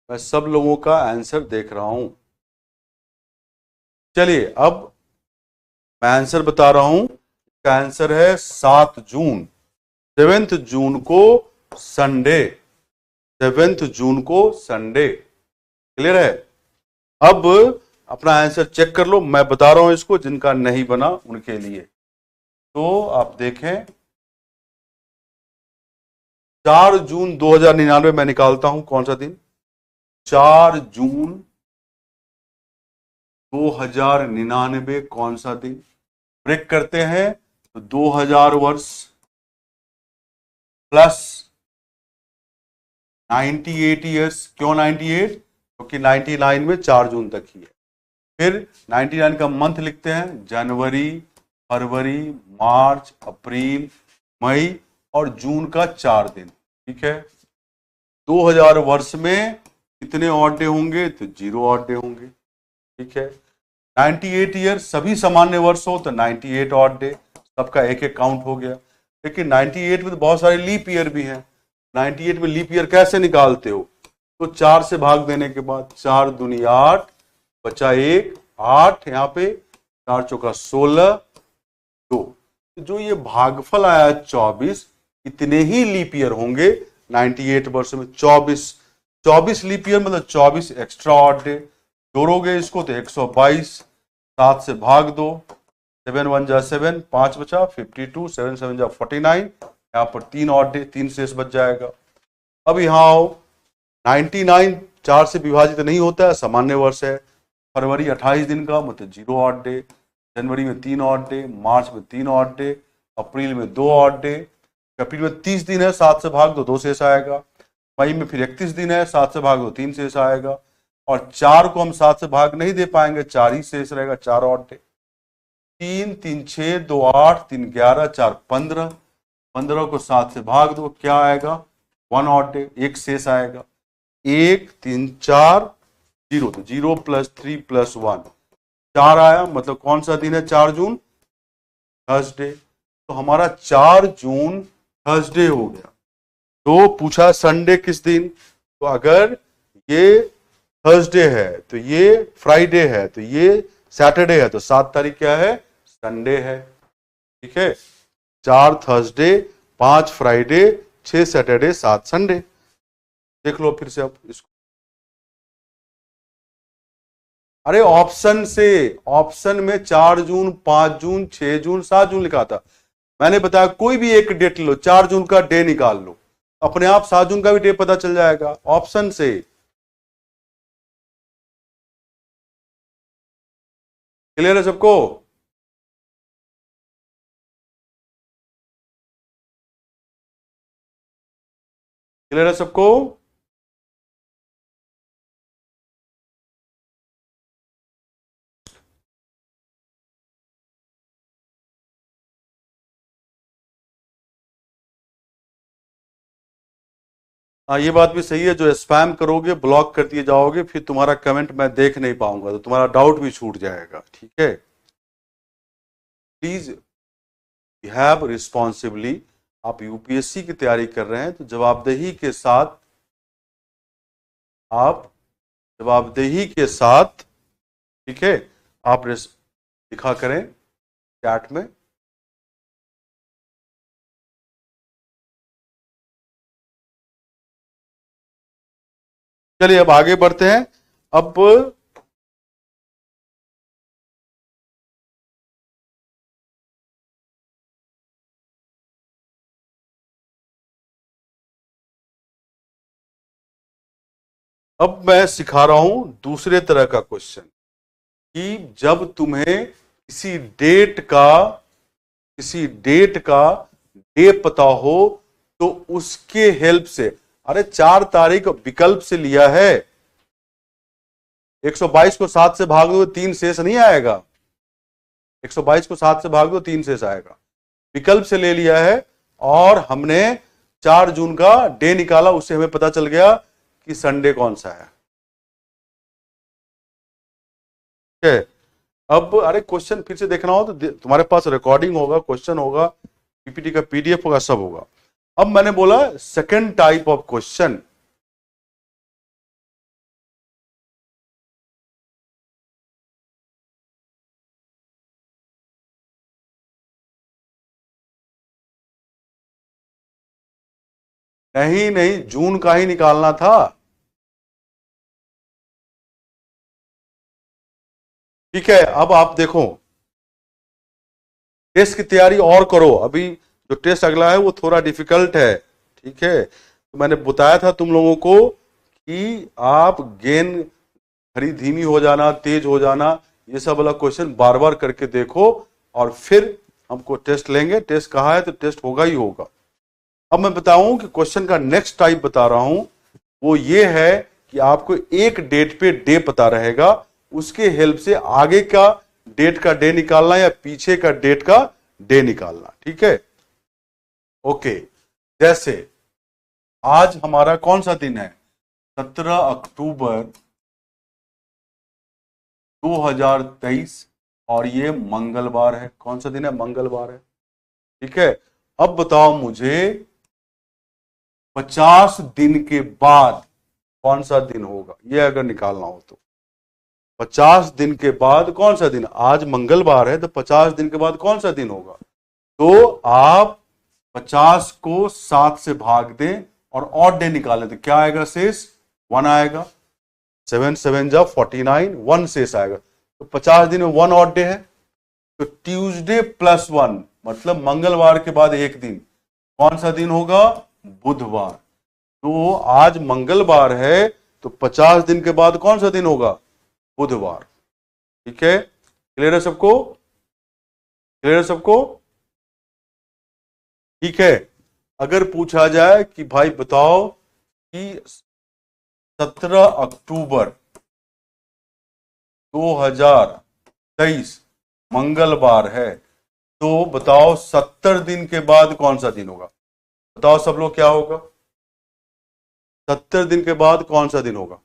मैं सब लोगों का आंसर देख रहा हूं। चलिए अब मैं आंसर बता रहा हूं। इसका आंसर है 7 जून। 7 जून को संडे। 7 जून को संडे। क्लियर है। अब अपना आंसर चेक कर लो। मैं बता रहा हूं इसको, जिनका नहीं बना उनके लिए। तो आप देखें, 4 जून 2099 मैं निकालता हूं कौन सा दिन। 4 जून 2099 कौन सा दिन। ब्रेक करते हैं तो 2000 वर्ष प्लस 98 ईयर्स। क्यों 98? क्योंकि 99 में 4 जून तक ही है। फिर 99 का मंथ लिखते हैं, जनवरी, फरवरी, मार्च, अप्रैल, मई और जून का 4 दिन। ठीक है। 2000 वर्ष में कितने ऑड डे होंगे, तो 0 ऑड डे होंगे। ठीक है। 98 ईयर सभी सामान्य वर्ष हो तो 98 ऑड डे, सबका एक एक काउंट हो गया। लेकिन 98 में तो बहुत सारे लीप ईयर भी हैं। 98 में लीप ईयर कैसे निकालते हो, तो 4 से भाग देने के बाद 4 दूनी 8, बचा 1, 8 यहाँ पे, 4 चौका 16, 2। तो जो ये भागफल आया 24, इतने ही लीप ईयर होंगे 98 वर्ष में। 24 लीप ईयर मतलब 24 एक्स्ट्रा ऑड डे। जोड़ोगे इसको तो 122, 7 से भाग दो, 7 1 जा 7, 5 बचा 52, 7 7 जा 49। यहाँ पर 3 ऑड डे, 3 शेष बच जाएगा। अब यहाँ आओ, 99 4 से विभाजित नहीं होता है, सामान्य वर्ष है। फरवरी 28 दिन का मतलब 0 ऑड डे। जनवरी में 3 ऑड डे, मार्च में 3 ऑड डे, अप्रैल में 2 ऑड डे। अप्रैल में 30 दिन है, 7 से भाग दो, 2 शेष आएगा। मई में फिर 31 दिन है, 7 से भाग दो, 3 शेष आएगा। और 4 को हम 7 से भाग नहीं दे पाएंगे, 4 ही शेष रहेगा, 4 ऑड डे। 3 3 6 2 8 3 11 4 15। 15 को 7 से भाग दो, क्या आएगा, 1 ऑड डे, 1 शेष आएगा। 1 3 4 0, तो 0 + 3 + 1 4 आया। मतलब कौन सा दिन है 4 जून, थर्सडे। तो हमारा 4 जून थर्सडे हो गया। तो पूछा संडे किस दिन, तो अगर ये थर्सडे है तो ये फ्राइडे है, तो ये सैटरडे है, तो 7 तारीख क्या है, संडे है। ठीक है। 4 थर्सडे, 5 फ्राइडे, 6 सैटरडे, 7 संडे। देख लो फिर से अब इसको। अरे ऑप्शन से, ऑप्शन में 4 जून, 5 जून, 6 जून, 7 जून लिखा था। मैंने बताया कोई भी एक डेट लो, 4 जून का डे निकाल लो, अपने आप 7 जून का भी डे पता चल जाएगा ऑप्शन से। क्लियर है सबको। क्लियर है सबको। हाँ ये बात भी सही है, जो स्पैम करोगे ब्लॉक कर दिए जाओगे, फिर तुम्हारा कमेंट मैं देख नहीं पाऊंगा, तो तुम्हारा डाउट भी छूट जाएगा। ठीक है। प्लीज हैव रिस्पॉन्सिबली आप यूपीएससी की तैयारी कर रहे हैं तो जवाबदेही के साथ आप जवाबदेही के साथ, ठीक है, आप लिखा करें चैट में। चलिए अब आगे बढ़ते हैं। अब मैं सिखा रहा हूं दूसरे तरह का क्वेश्चन कि जब तुम्हें किसी डेट का डे पता हो तो उसके हेल्प से, अरे 4 तारीख विकल्प से लिया है, 122 को 7 से भाग दो 3 शेष नहीं आएगा, 122 को 7 से भाग दो 3 शेष आएगा, विकल्प से ले लिया है। और हमने 4 जून का डे निकाला, उससे हमें पता चल गया कि संडे कौन सा है। ठीक है, अब अरे क्वेश्चन फिर से देखना हो तो तुम्हारे पास रिकॉर्डिंग होगा, क्वेश्चन होगा, पीपीटी का पीडीएफ होगा, सब होगा। अब मैंने बोला सेकंड टाइप ऑफ क्वेश्चन, नहीं नहीं जून का ही निकालना था। ठीक है, अब आप देखो टेस्ट की तैयारी और करो, अभी जो टेस्ट अगला है वो थोड़ा डिफिकल्ट है। ठीक है, तो मैंने बताया था तुम लोगों को कि आप गेन खड़ी धीमी हो जाना, तेज हो जाना, ये सब वाला क्वेश्चन बार बार करके देखो और फिर हमको टेस्ट लेंगे। टेस्ट कहा है तो टेस्ट होगा ही होगा। अब मैं बताऊं कि क्वेश्चन का नेक्स्ट टाइप बता रहा हूं, वो ये है कि आपको एक डेट पे डे पता रहेगा, उसके हेल्प से आगे का डेट का डे निकालना या पीछे का डेट का डे निकालना। ठीक है, ओके। जैसे आज हमारा कौन सा दिन है, 17 अक्टूबर 2023, और ये मंगलवार है। कौन सा दिन है, मंगलवार है। ठीक है, अब बताओ मुझे 50 दिन के बाद कौन सा दिन होगा, ये अगर निकालना हो तो 50 दिन के बाद कौन सा दिन, आज मंगलवार है तो 50 दिन के बाद कौन सा दिन होगा। तो आप 50 को 7 से भाग दें और ऑड डे निकालें तो क्या आएगा, शेष 1 आएगा। 7 7 जा 49, 1 शेष आएगा। तो 50 दिन में 1 ऑड डे है, तो ट्यूसडे प्लस 1 मतलब मंगलवार के बाद एक दिन कौन सा दिन होगा, बुधवार। तो आज मंगलवार है तो 50 दिन के बाद कौन सा दिन होगा, बुधवार। ठीक है, क्लियर है सबको, क्लियर है सबको। ठीक है, अगर पूछा जाए कि भाई बताओ कि 17 अक्टूबर 2023 मंगलवार है, तो बताओ 70 दिन के बाद कौन सा दिन होगा। बताओ सब लोग क्या होगा, 70 दिन के बाद कौन सा दिन होगा।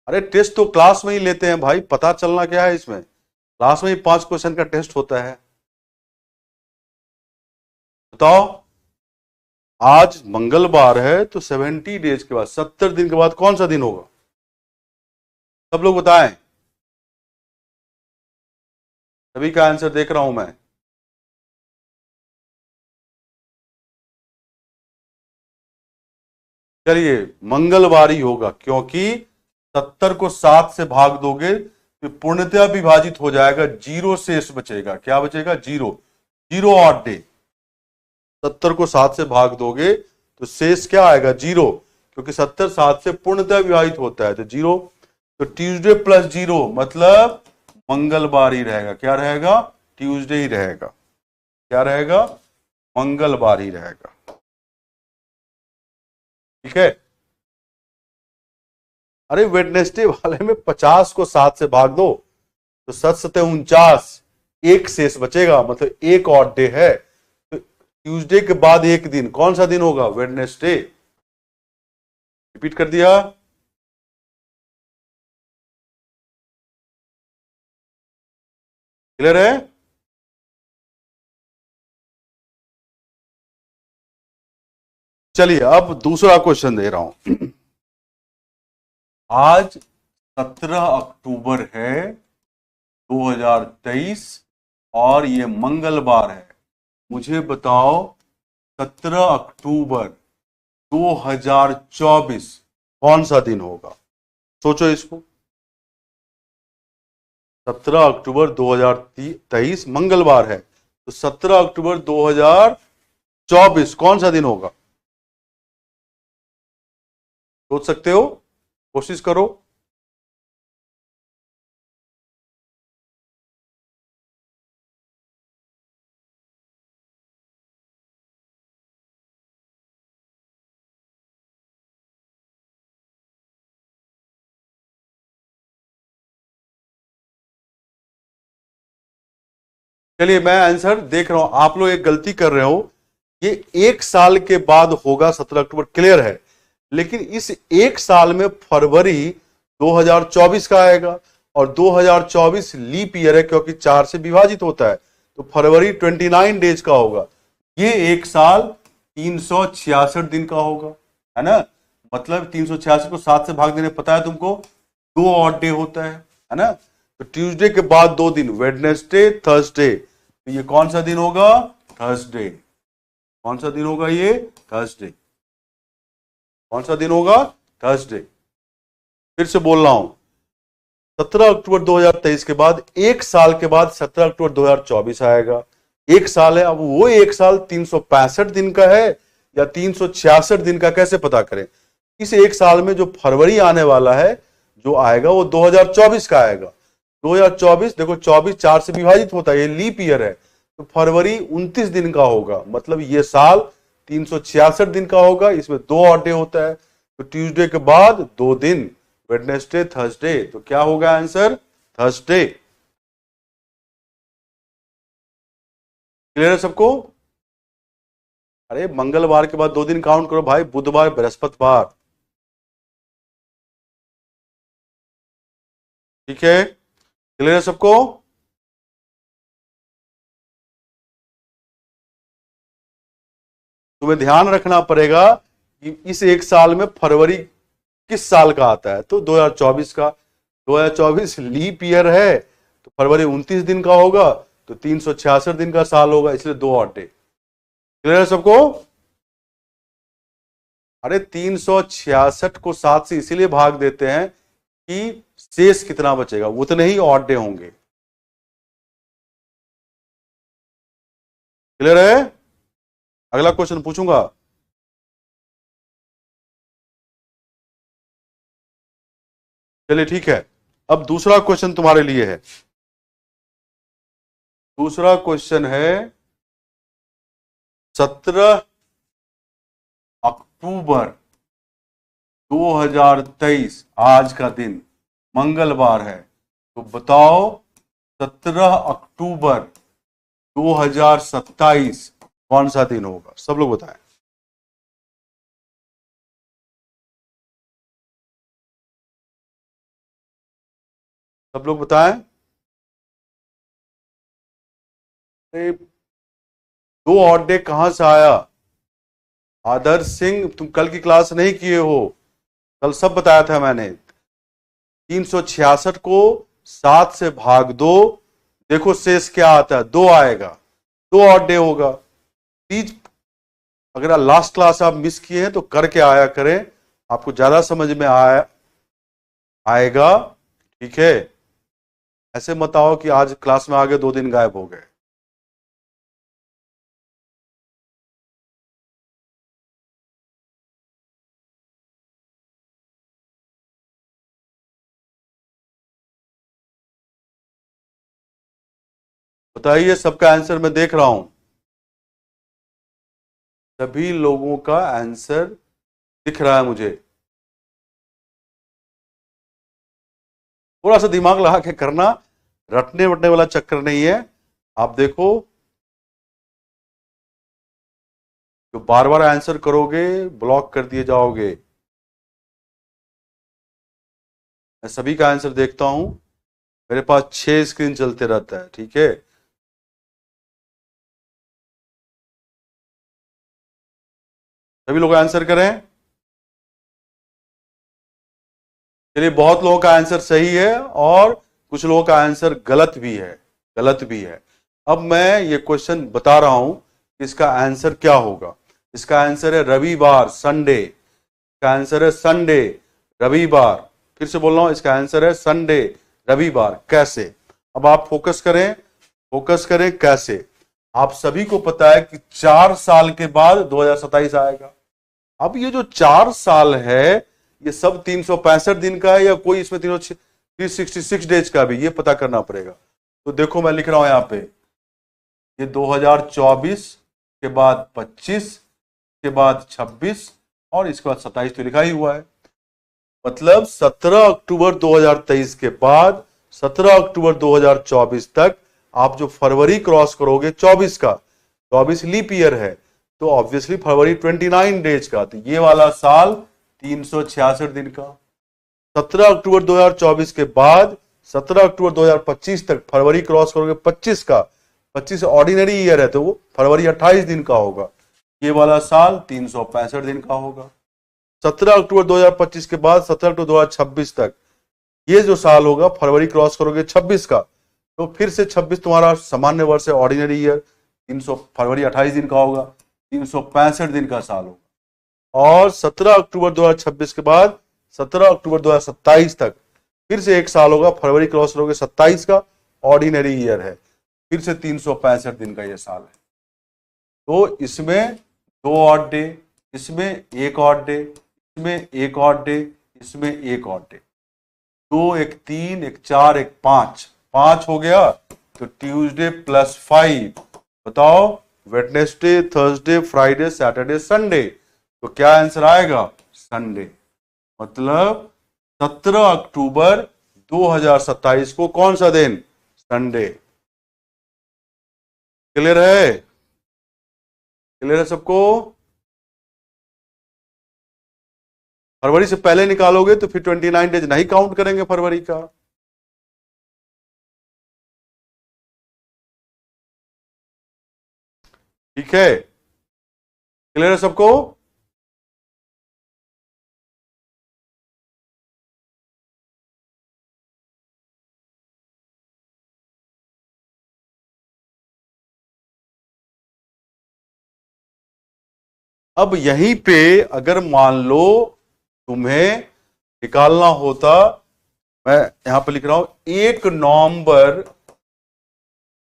अरे टेस्ट तो क्लास में ही लेते हैं भाई, पता चलना क्या है इसमें, क्लास में ही 5 क्वेश्चन का टेस्ट होता है। बताओ आज मंगलवार है तो 70 डेज के बाद, 70 दिन के बाद कौन सा दिन होगा, सब लोग बताएं। सभी का आंसर देख रहा हूं मैं। चलिए मंगलवार ही होगा, क्योंकि 70 को 7 से भाग दोगे तो पूर्णतया विभाजित हो जाएगा, जीरो शेष बचेगा। क्या बचेगा, जीरो, जीरो ऑड डे। 70 को 7 से भाग दोगे तो शेष क्या आएगा, जीरो, क्योंकि 70 7 से पूर्णतः विभाजित होता है तो जीरो। तो ट्यूसडे प्लस जीरो मतलब मंगलवार ही रहेगा। क्या रहेगा, ट्यूसडे ही रहेगा। क्या रहेगा, मंगलवार ही रहेगा। ठीक है, अरे वेडनेसडे वाले में 50 को 7 से भाग दो तो 7 7 49, एक शेष बचेगा, मतलब एक और डे है। तो ट्यूसडे के बाद एक दिन कौन सा दिन होगा, वेडनेसडे। रिपीट कर दिया, क्लियर है। चलिए अब दूसरा क्वेश्चन दे रहा हूं। आज 17 अक्टूबर है 2023 और ये मंगलवार है। मुझे बताओ 17 अक्टूबर 2024 कौन सा दिन होगा? सोचो इसको। 17 अक्टूबर 2023 मंगलवार है, तो 17 अक्टूबर 2024 कौन सा दिन होगा? सोच सकते हो, कोशिश करो। चलिए मैं आंसर देख रहा हूं, आप लोग एक गलती कर रहे हो। ये एक साल के बाद होगा 17 अक्टूबर, क्लियर है। लेकिन इस एक साल में फरवरी 2024 का आएगा और 2024 लीप ईयर है क्योंकि 4 से विभाजित होता है, तो फरवरी 29 डेज का होगा। ये एक साल 366 दिन का होगा, है ना। मतलब 366 को 7 से भाग देने, पता है तुमको, 2 ऑड डे होता है ना। तो ट्यूसडे के बाद 2 दिन, वेडनेसडे, थर्सडे, तो ये कौन सा दिन होगा? थर्सडे। कौन सा दिन होगा ये? थर्सडे। कौन सा दिन होगा? थर्सडे। फिर से बोल रहा हूं, 17 अक्टूबर 2023 के बाद एक साल के बाद 17 अक्टूबर 2024 आएगा। एक साल है, अब वो एक साल 365 दिन का है या 366 दिन का, कैसे पता करें? इस एक साल में जो फरवरी आने वाला है, जो आएगा वो 2024 का आएगा। 2024 देखो, 24 4 से विभाजित होता है, ये लीप ईयर है, तो फरवरी 29 दिन का होगा। मतलब ये साल 366 दिन का होगा, इसमें 2 ऑड डे होता है। तो ट्यूसडे के बाद 2 दिन, वेडनेसडे, थर्सडे, तो क्या होगा आंसर? थर्सडे। क्लियर है सबको? अरे मंगलवार के बाद 2 दिन काउंट करो भाई, बुधवार, बृहस्पतिवार। ठीक है, क्लियर है सबको? तुम्हें ध्यान रखना पड़ेगा कि इस एक साल में फरवरी किस साल का आता है, तो 2024 का। 2024 लीप ईयर है, तो फरवरी 29 दिन का होगा, तो 366 दिन का साल होगा, इसलिए 2 ऑड डे। क्लियर है सबको? अरे 366 को 7 से इसीलिए भाग देते हैं कि शेष कितना बचेगा, उतने ही ऑड डे होंगे। क्लियर है? अगला क्वेश्चन पूछूंगा। चलिए ठीक है, अब दूसरा क्वेश्चन तुम्हारे लिए है। दूसरा क्वेश्चन है 17 अक्टूबर 2023 आज का दिन मंगलवार है, तो बताओ 17 अक्टूबर 2027 कौन सा दिन होगा? सब लोग बताएं। सब लोग बताएं। 2 ऑड डे कहां से आया? आदर्श सिंह, तुम कल की क्लास नहीं किए हो, कल सब बताया था मैंने। 366 को 7 से भाग दो, देखो शेष क्या आता है, 2 आएगा, 2 ऑड डे होगा। प्लीज अगर लास्ट क्लास आप मिस किए हैं तो करके आया करें, आपको ज्यादा समझ में आएगा। ठीक है, ऐसे मत आओ कि आज क्लास में आ गए 2 दिन गायब हो गए। बताइए, सबका आंसर मैं देख रहा हूं, सभी लोगों का आंसर दिख रहा है मुझे। थोड़ा सा दिमाग लगा के करना, रटने वटने वाला चक्कर नहीं है। आप देखो, जो बार बार आंसर करोगे ब्लॉक कर दिए जाओगे। मैं सभी का आंसर देखता हूं, मेरे पास 6 स्क्रीन चलते रहता है। ठीक है, सभी लोग आंसर करें। चलिए, बहुत लोगों का आंसर सही है और कुछ लोगों का आंसर गलत भी है, गलत भी है। अब मैं ये क्वेश्चन बता रहा हूं कि इसका आंसर क्या होगा। इसका आंसर है रविवार, संडे। इसका आंसर है संडे, रविवार। फिर से बोल रहा हूं, इसका आंसर है संडे, रविवार। कैसे? अब आप फोकस करें, फोकस करें कैसे। आप सभी को पता है कि 4 साल के बाद 2027 आएगा। अब ये जो 4 साल है, ये सब 365 दिन का है या कोई इसमें 366 डेज का भी, ये पता करना पड़ेगा। तो देखो मैं लिख रहा हूं यहां पे, ये 2024 के बाद 25 के बाद 26 और इसके बाद 27 तो लिखा ही हुआ है। मतलब 17 अक्टूबर 2023 के बाद 17 अक्टूबर 2024 तक आप जो फरवरी क्रॉस करोगे 24 का, 24 लीप ईयर है, तो ऑब्वियसली फरवरी 29 डेज का, तो ये वाला साल 366 दिन का। 17 अक्टूबर 2024 के बाद 17 अक्टूबर 2025 तक फरवरी क्रॉस करोगे 25 का, 25 ऑर्डिनरी ईयर है तो वो फरवरी 28 दिन का होगा। ये वाला साल 365 दिन का होगा। 17 अक्टूबर 2025 के बाद 17 अक्टूबर 2026 तक ये जो साल होगा, फरवरी क्रॉस करोगे 26 का, तो फिर से 26 तुम्हारा सामान्य वर्ष है, ऑर्डिनरी ईयर, 300 फरवरी 28 दिन का होगा, 365 दिन का साल होगा। और 17 अक्टूबर 2026 के बाद 17 अक्टूबर 2027 तक फिर से एक साल होगा, फरवरी क्रॉस करोगे 27 का, ऑर्डिनरी ईयर है, फिर से 365 दिन का ये साल है। तो इसमें 2 ऑड डे, इसमें 1 ऑड डे, इसमें 1 ऑड डे, इसमें 1 ऑड डे। 2 1 3 1 4 1 5, 5 हो गया। तो ट्यूसडे प्लस 5, बताओ, Wednesday, Thursday, Friday, Saturday, Sunday. तो क्या आंसर आएगा? संडे। मतलब 17 अक्टूबर 2027 को कौन सा दिन? संडे। क्लियर है? क्लियर है सबको? फरवरी से पहले निकालोगे तो फिर 29 डेज नहीं काउंट करेंगे फरवरी का। ठीक है? क्लियर है सबको? अब यहीं पे अगर मान लो तुम्हें निकालना होता, मैं यहां पे लिख रहा हूं 1 नवंबर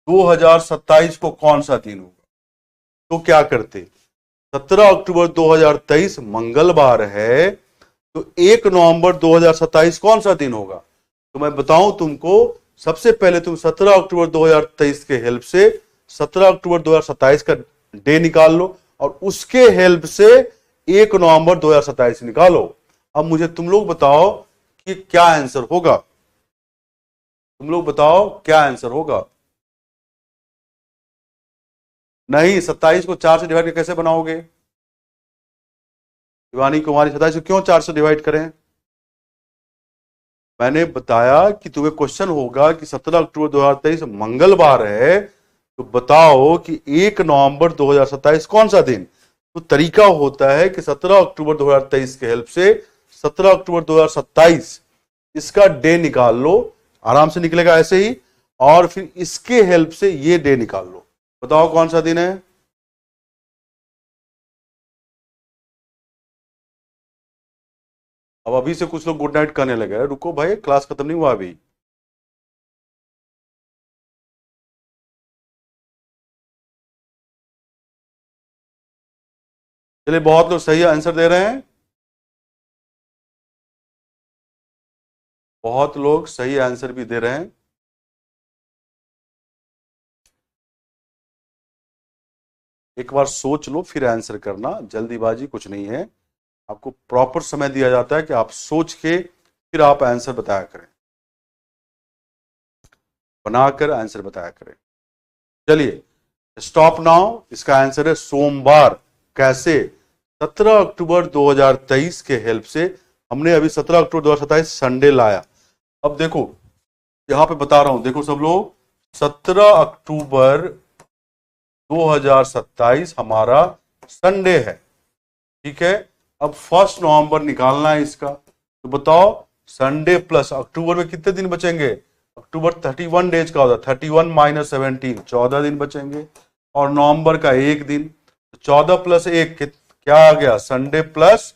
2027 को कौन सा दिन होगा, तो क्या करते? 17 अक्टूबर 2023 मंगलवार है, तो 1 नवंबर 2027 कौन सा दिन होगा? तो मैं बताऊं तुमको, सबसे पहले तुम 17 अक्टूबर 2023 के हेल्प से 17 अक्टूबर 2027 का डे निकाल लो और उसके हेल्प से 1 नवंबर 2027 निकालो। अब मुझे तुम लोग बताओ कि क्या आंसर होगा। तुम लोग बताओ क्या आंसर होगा। नहीं, 27 को 4 से डिवाइड करके कैसे बनाओगे? शिवानी कुमारी, 27 को क्यों 4 से डिवाइड करें? मैंने बताया कि तुम्हें क्वेश्चन होगा कि 17 अक्टूबर 2023 मंगलवार है, तो बताओ कि 1 नवंबर 2027 कौन सा दिन। तो तरीका होता है कि 17 अक्टूबर 2023 के हेल्प से 17 अक्टूबर 2027 इसका डे निकाल लो, आराम से निकलेगा ऐसे ही, और फिर इसके हेल्प से ये डे निकाल लो। बताओ कौन सा दिन है? अब अभी से कुछ लोग गुड नाइट करने लगे। रुको भाई, क्लास खत्म नहीं हुआ अभी। चलिए, बहुत लोग सही आंसर दे रहे हैं, बहुत लोग सही आंसर भी दे रहे हैं। एक बार सोच लो फिर आंसर करना, जल्दीबाजी कुछ नहीं है। आपको प्रॉपर समय दिया जाता है कि आप सोच के फिर आप आंसर बताया करें, बनाकर आंसर बताया करें। चलिए, स्टॉप नाउ। इसका आंसर है सोमवार। कैसे? 17 अक्टूबर 2023 के हेल्प से हमने अभी 17 अक्टूबर 2027 संडे लाया। अब देखो यहां पे बता रहा हूं, देखो सब लोग, 17 अक्टूबर 2027 हमारा संडे है। ठीक है, अब 1 नवंबर निकालना है इसका, तो बताओ संडे प्लस अक्टूबर में कितने दिन बचेंगे? अक्टूबर 31 डेज का होता है, 31 माइनस 17 14 दिन बचेंगे, और नवंबर का 1 दिन, 14 प्लस 1 क्या आ गया? Sunday plus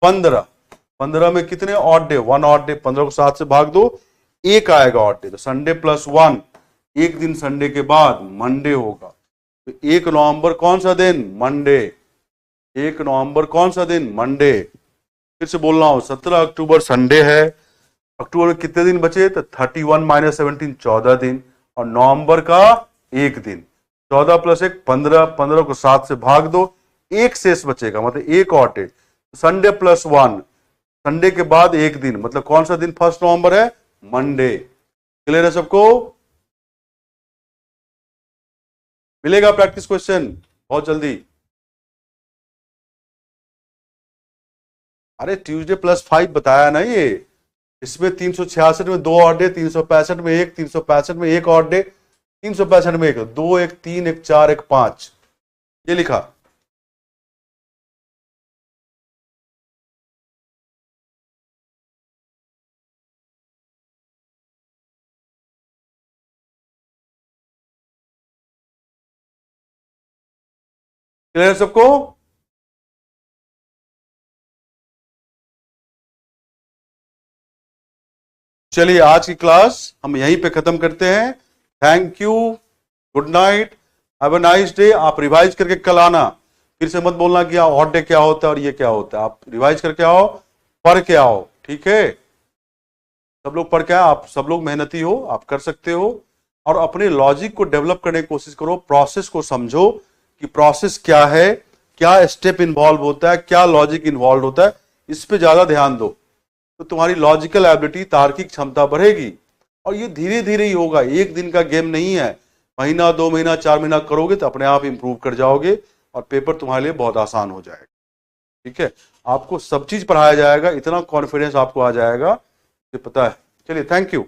15। 15 में कितने ऑड डे? 1 ऑड डे, 15 को 7 से भाग दो, 1 आएगा ऑड डे, तो संडे प्लस 1, 1 दिन संडे के बाद मंडे होगा। तो 1 नवंबर कौन सा दिन? मंडे। 1 नवंबर कौन सा दिन? मंडे। फिर से बोल रहा हूं, 17 अक्टूबर संडे है। अक्टूबर में कितने दिन बचे? तो 31 माइनस 17 14 दिन, और नवंबर का 1 दिन, 14 प्लस 1 15, 15 को 7 से भाग दो, 1 शेष बचेगा, मतलब 1 और डे, संडे प्लस 1, संडे के बाद 1 दिन, मतलब कौन सा दिन 1 नवंबर है? मंडे। क्लियर है सबको? मिलेगा प्रैक्टिस क्वेश्चन बहुत जल्दी। अरे ट्यूसडे प्लस 5 बताया ना ये, इसमें 366 में 2 ऑड डे, 365 में 1, 365 में 1 ऑड डे, 365 में 1, 2 1 3 1 4 1 5, ये लिखा। क्लियर सबको? चलिए आज की क्लास हम यहीं पे खत्म करते हैं। Thank you, good night, have a nice day. आप रिवाइज करके कल आना, फिर से मत बोलना कि ऑड डे क्या होता है और ये क्या होता है। आप रिवाइज करके आओ, पढ़ के आओ, ठीक है? सब लोग पढ़ के आओ, आप सब लोग मेहनती हो, आप कर सकते हो, और अपने लॉजिक को डेवलप करने की कोशिश करो, प्रोसेस को समझो कि प्रोसेस क्या है, क्या स्टेप इन्वॉल्व होता है, क्या लॉजिक इन्वॉल्व होता है, इस पे ज्यादा ध्यान दो, तो तुम्हारी लॉजिकल एबिलिटी, तार्किक क्षमता बढ़ेगी। और ये धीरे धीरे ही होगा, एक दिन का गेम नहीं है। महीना 2 महीना 4 महीना करोगे तो अपने आप इंप्रूव कर जाओगे और पेपर तुम्हारे लिए बहुत आसान हो जाएगा। ठीक है, आपको सब चीज पढ़ाया जाएगा, इतना कॉन्फिडेंस आपको आ जाएगा, ये पता है। चलिए, थैंक यू।